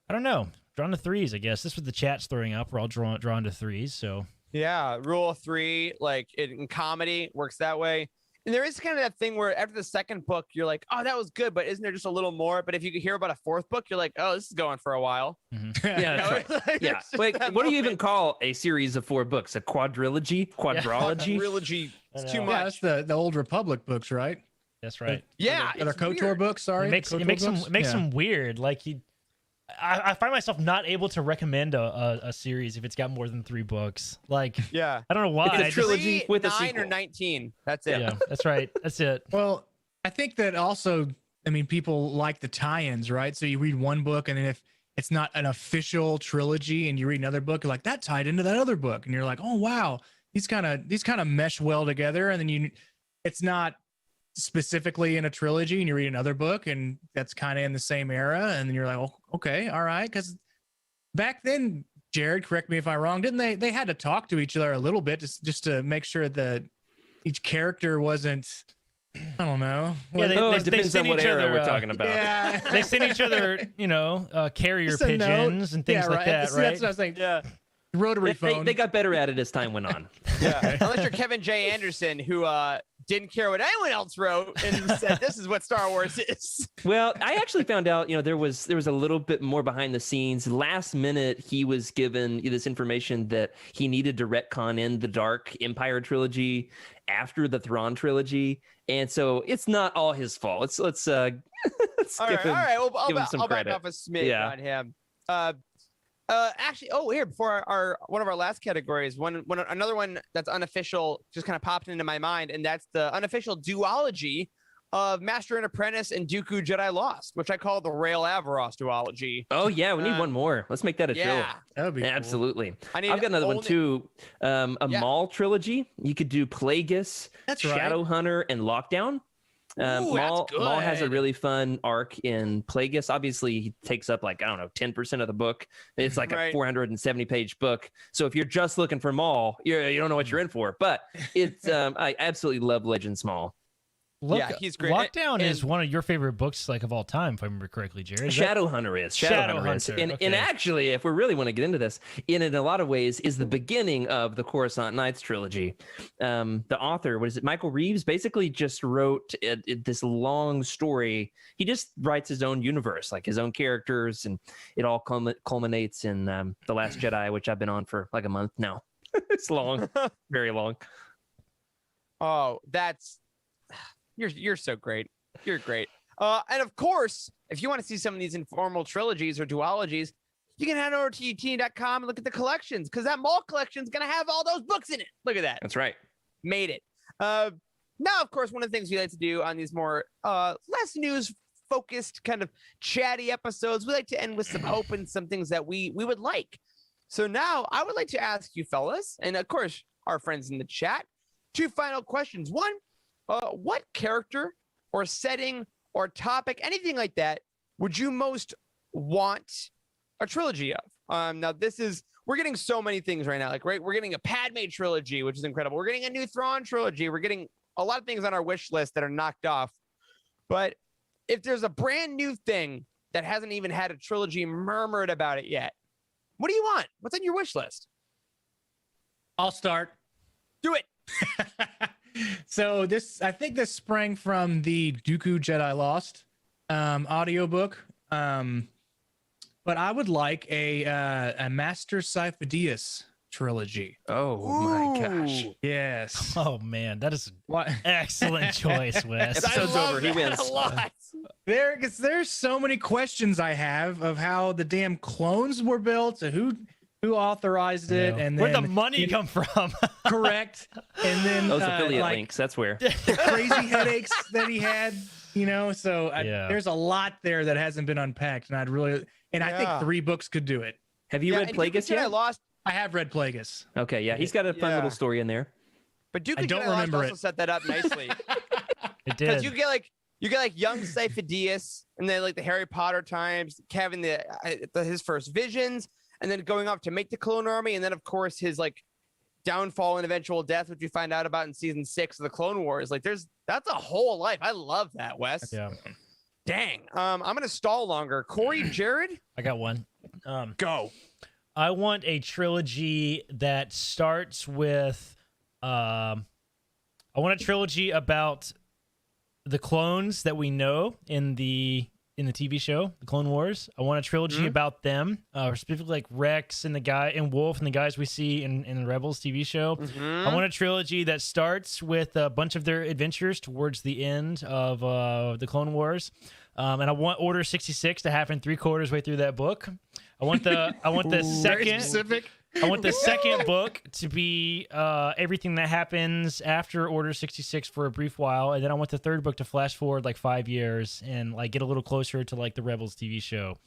I don't know, drawn to threes, I guess. This was the chat's throwing up. We're all drawn to threes. So yeah, rule of three, like in comedy works that way. And there is kind of that thing where after the second book, you're like, oh, that was good, but isn't there just a little more? But if you could hear about a fourth book, you're like, oh, this is going for a while. Yeah, that's right. Like, Yeah. Wait, what do you even call a series of 4 books? A quadrilogy? Quadrology? Quadrilogy. It's too much. Yeah, that's the old Republic books, right? that's right. Yeah, They're it's KOTOR weird. books. Sorry, It makes them weird. Like I find myself not able to recommend a series if it's got more than 3 books. Like, Yeah. I don't know why. If it's a I just- trilogy 3, with a 9 sequel. or 19. That's it. yeah, that's right. That's it. Well, I think that also, I mean, people like the tie-ins, right? So you read one book, and then if it's not an official trilogy, and you read another book, you're like, that tied into that other book, and you're like, oh wow, these kind of mesh well together, and then it's not specifically in a trilogy, and you read another book, and that's kind of in the same era, and then you're like, oh, okay, all right, because back then, Jared, correct me if I'm wrong, didn't they had to talk to each other a little bit just to make sure that each character wasn't, I don't know. Yeah, it depends send on what each era other, we're talking about. Yeah. They send each other, carrier Just a note. pigeons and things Yeah, like right. that, See, right? That's what I was saying. Yeah. Rotary phone. They got better at it as time went on. Yeah. Unless you're Kevin J. Anderson, who didn't care what anyone else wrote and said, this is what Star Wars is. Well, I actually found out, there was a little bit more behind the scenes. Last minute, he was given this information that he needed to retcon in the Dark Empire trilogy after the Thrawn trilogy, and so it's not all his fault. Let's All right. Well, give him I'll some back credit. off a smidge Yeah. on him. Actually, here before our one of our last categories, another one that's unofficial just kind of popped into my mind, and that's the unofficial duology of Master and Apprentice and Dooku Jedi Lost, which I call the Rail Avaros duology. Oh yeah, we need one more. Let's make that a Yeah, That would be cool. Absolutely. I need I've got another one only- too. A Yeah. Maul trilogy. You could do Plagueis, That's right. Shadowhunter, and Lockdown. Ooh, that's Maul has a good. really fun arc in Plagueis. Obviously, he takes up 10% of the book. It's like Right. a 470-page book. So if you're just looking for Maul, you don't know what you're in for. But it's I absolutely love Legends Maul. Yeah, he's great. Lockdown And- is one of your favorite books, like of all time, if I remember correctly, Jared. Is that- Shadowhunter is. Shadowhunter, And okay. actually, if we really want to get into this, in a lot of ways, is the beginning of the Coruscant Nights trilogy. The author, what is it, Michael Reeves, basically just wrote this long story. He just writes his own universe, like his own characters, and it all culminates in The Last Jedi, which I've been on for like a month now. It's long, very long. Oh, you're so great. You're great. And of course, if you want to see some of these informal trilogies or duologies, you can head over to Youtini.com and look at the collections, because that Maul collection is going to have all those books in it. Look at that. That's right. Made it. Now, of course, one of the things we like to do on these more less news focused kind of chatty episodes, we like to end with some hope and some things that we would like. So now I would like to ask you fellas, and of course, our friends in the chat, 2 final questions. One, what character or setting or topic, anything like that, would you most want a trilogy of? Now, we're getting so many things right now. Like, right, we're getting a Padme trilogy, which is incredible. We're getting a new Thrawn trilogy. We're getting a lot of things on our wish list that are knocked off. But if there's a brand new thing that hasn't even had a trilogy murmured about it yet, what do you want? What's on your wish list? I'll start. Do it. So I think this sprang from the Dooku Jedi Lost audiobook. But I would like a Master Sifo-Dyas Trilogy. Oh my gosh. Ooh. Yes. Oh man, that is an What? excellent choice, Wes. Episode's I love over. He that wins. a lot. There's so many questions I have of how the damn clones were built, who authorized it, and then where'd the money come from? correct, and then Those affiliate like, links. That's where. the crazy headaches that he had, so Yeah. there's a lot there that hasn't been unpacked, and I think Yeah. 3 books could do it. Have you read and Plagueis Duke and Jedi yet? Lost, I have read Plagueis. Okay, yeah, he's got a fun Yeah. little story in there. but Duke I and don't Jedi Lost remember also it. set that up nicely. It Because did. you get like young Sifo-Dyas, and then like the Harry Potter times, having his first visions, and then going off to make the clone army, and then of course his like downfall and eventual death, which we find out about in season 6 of the Clone Wars. Like that's a whole life. I love that, Wes. Yeah, Dang. I'm gonna stall longer. Corey, Jared, I got one. go. I want a trilogy that starts with I want a trilogy about the clones that we know in the TV show, the Clone Wars. I want a trilogy about them, specifically like Rex and the guy and Wolf and the guys we see in the Rebels TV show. I want a trilogy that starts with a bunch of their adventures towards the end of the Clone Wars. And I want Order 66 to happen 3/4 way through that book. I want the Very second specific. I want the second book to be everything that happens after Order 66 for a brief while, and then I want the third book to flash forward like 5 years and like get a little closer to like the Rebels TV show.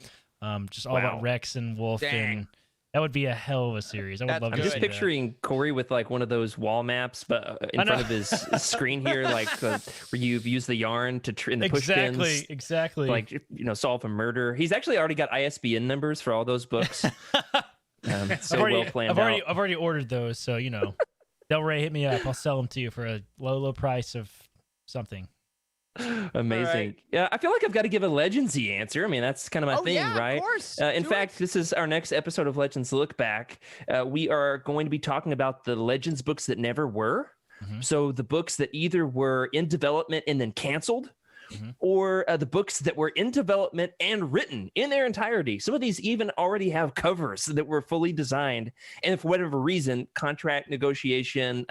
Just all about Rex and Wolf, Dang. and that would be a hell of a series. I would That's love good. to I'm just see picturing Corey with like one of those wall maps, but in front of his screen here, like where you've used the yarn to in the push pins, exactly. like solve a murder. He's actually already got ISBN numbers for all those books. So well planned out. I've already ordered those, so Del Rey, hit me up. I'll sell them to you for a low price of something. Amazing. Right. Yeah, I feel like I've got to give a Legendsy answer. I mean, that's kind of my thing, yeah, right? Of course. In Do fact, it. this is our next episode of Legends Lookback. We are going to be talking about the Legends books that never were. So the books that either were in development and then canceled, or the books that were in development and written in their entirety. Some of these even already have covers that were fully designed, and for whatever reason, contract negotiation,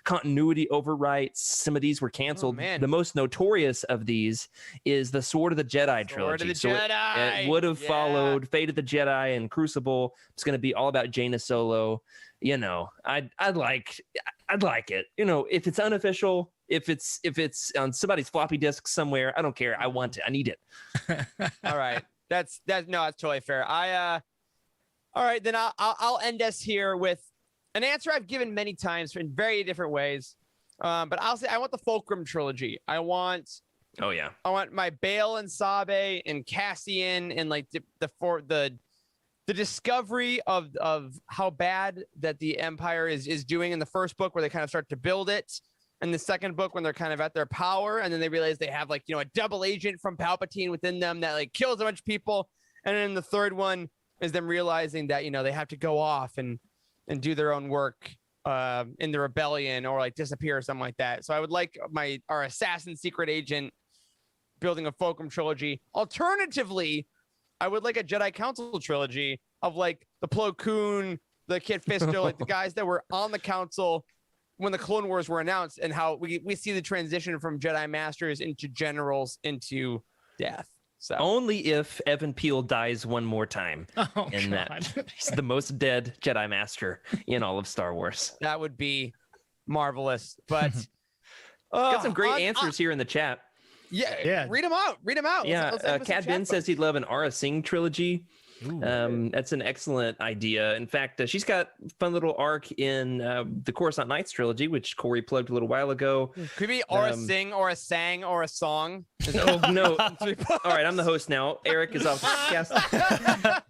continuity overwrites, some of these were canceled. man. The most notorious of these is the Sword of the Jedi trilogy. of the So Jedi. it would have Yeah. followed Fate of the Jedi and Crucible. It's going to be all about Jaina Solo. I'd like it. If it's unofficial, if it's on somebody's floppy disk somewhere, I don't care. I want it. I need it. All right. That's totally fair. All right, then I'll end us here with an answer I've given many times in very different ways. But I'll say I want the Fulcrum trilogy. I want Oh yeah. my Bail and Sabe and Cassian and like the discovery of how bad that the Empire is doing in the first book, where they kind of start to build it, and the second book when they're kind of at their power, and then they realize they have like a double agent from Palpatine within them that like kills a bunch of people, and then the third one is them realizing that they have to go off and do their own work in the rebellion or like disappear or something like that. So I would like our assassin secret agent building a Fulcrum trilogy. Alternatively, I would like a Jedi Council trilogy of like the Plo Koon, the Kit Fisto, like the guys that were on the council when the Clone Wars were announced, and how we see the transition from Jedi Masters into generals into death. So Only if Evan Peel dies one more time. Oh, in God. that he's the most dead Jedi Master in all of Star Wars. that would be marvelous. But Got some great on- answers here in the chat. Yeah. Read them out. Yeah, Let's have some Cat chat Ben bubbles. says he'd love an Aura Singh trilogy. That's an excellent idea. In fact, she's got a fun little arc in the Coruscant Nights trilogy, which Corey plugged a little while ago. Could be or a sing or a sang or a song. Oh no! All right, I'm the host now. Eric is off the podcast.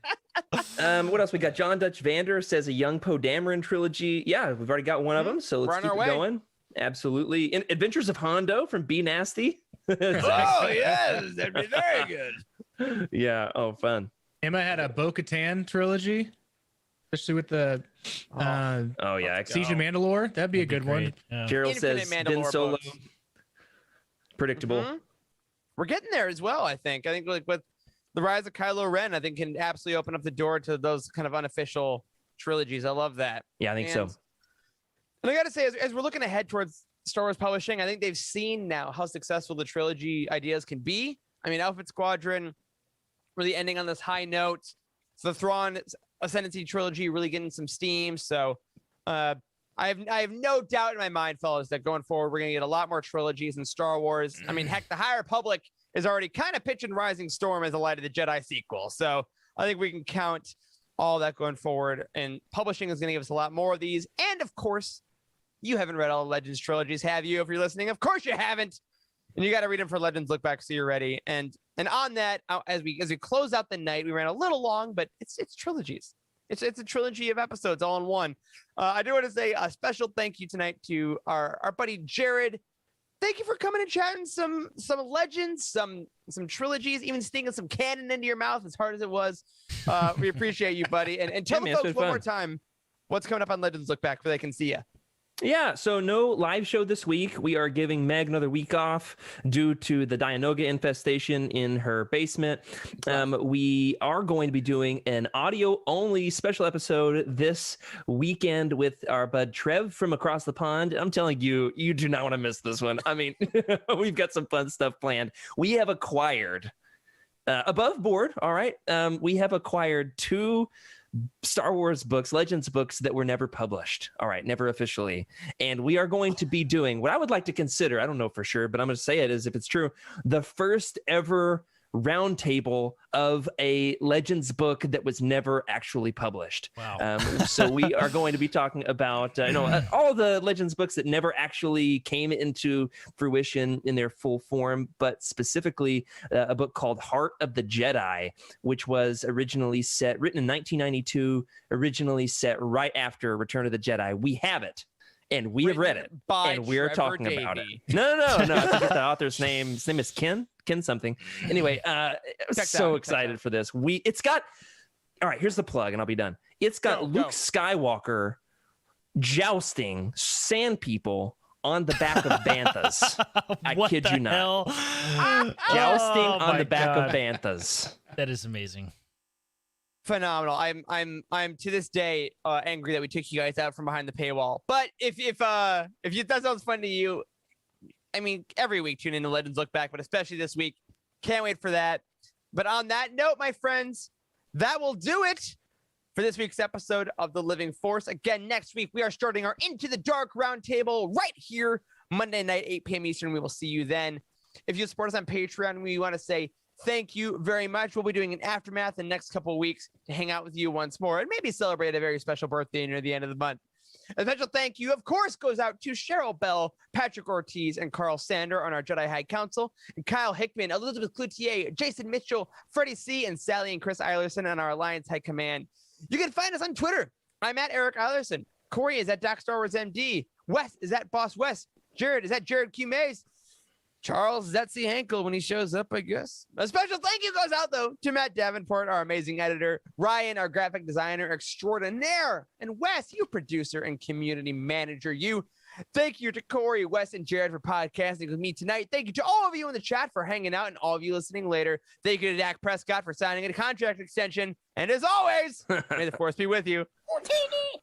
What else we got? John Dutch Vander says a young Poe Dameron trilogy. Yeah, we've already got one of them, so let's We're on keep our it way. going. Absolutely. Adventures of Hondo from Be Nasty. Oh yes, that'd be very good. Yeah. Oh, fun. Emma had a Bo-Katan trilogy, especially with the Oh yeah. Siege of Mandalore. That'd be a good one. Yeah. Gerald Infinite says Ben Mandalore Solo. books. Predictable. Mhm. We're getting there as well. I think like with the rise of Kylo Ren, I think can absolutely open up the door to those kind of unofficial trilogies. I love that. Yeah, I think so. And I got to say, as we're looking ahead towards Star Wars publishing, I think they've seen now how successful the trilogy ideas can be. I mean, Alpha Squadron really ending on this high note. The Thrawn Ascendancy trilogy really getting some steam. So I have no doubt in my mind, fellas, that going forward, we're going to get a lot more trilogies in Star Wars. I mean, heck, the High Republic is already kind of pitching Rising Storm as a Light of the Jedi sequel. So I think we can count all that going forward. And publishing is going to give us a lot more of these. And of course, you haven't read all the Legends trilogies, have you? If you're listening, of course you haven't. And you got to read them for Legends Lookback so you're ready. And on that, as we close out the night, we ran a little long, but it's trilogies. It's a trilogy of episodes all in one. I do want to say a special thank you tonight to our buddy Jared. Thank you for coming and chatting some Legends, some trilogies, even sneaking some canon into your mouth as hard as it was. We appreciate you, buddy. And tell the folks one more time what's coming up on Legends Lookback so they can see you. Yeah, so no live show this week. We are giving Meg another week off due to the Dianoga infestation in her basement. We are going to be doing an audio-only special episode this weekend with our bud Trev from across the pond. I'm telling you, you do not want to miss this one. I mean, we've got some fun stuff planned. We have acquired, above board, all right, we have acquired 2 Star Wars books, Legends books that were never published. All right, never officially. And we are going to be doing what I would like to consider, I don't know for sure, but I'm going to say it as if it's true, the first ever roundtable of a Legends book that was never actually published. Wow. So we are going to be talking about all the Legends books that never actually came into fruition in their full form, but specifically a book called Heart of the Jedi, which was originally written in 1992, originally set right after Return of the Jedi. We have it. And we have read it, and we're talking about it. No. I forget the author's name. His name is Ken something. Anyway, I was so excited for this. It's got, all right, here's the plug, and I'll be done. It's got Luke Skywalker jousting sand people on the back of banthas. I kid you not. Jousting on the back of banthas. That is amazing. Phenomenal. I'm to this day angry that we took you guys out from behind the paywall. But if that sounds fun to you, I mean, every week tune in to Legends Look Back, but especially this week, can't wait for that. But on that note, my friends, that will do it for this week's episode of The Living Force. Again, next week we are starting our Into the Dark roundtable right here Monday night, 8 p.m. Eastern. We will see you then. If you support us on Patreon, we want to say thank you very much. We'll be doing an aftermath in the next couple of weeks to hang out with you once more and maybe celebrate a very special birthday near the end of the month. A special thank you, of course, goes out to Cheryl Bell, Patrick Ortiz, and Carl Sander on our Jedi High Council, and Kyle Hickman, Elizabeth Cloutier, Jason Mitchell, Freddie C., and Sally and Chris Eilerson on our Alliance High Command. You can find us on Twitter. I'm at Eric Eilerson. Corey is at Doc Star Wars MD. Wes is at Boss Wes. Jared is at Jared Q. Mays. Charles is at C. Hankel when he shows up, I guess. A special thank you goes out, though, to Matt Davenport, our amazing editor, Ryan, our graphic designer extraordinaire, and Wes, you producer and community manager, you. Thank you to Corey, Wes, and Jared for podcasting with me tonight. Thank you to all of you in the chat for hanging out and all of you listening later. Thank you to Dak Prescott for signing a contract extension. And as always, may the Force be with you. Youtini!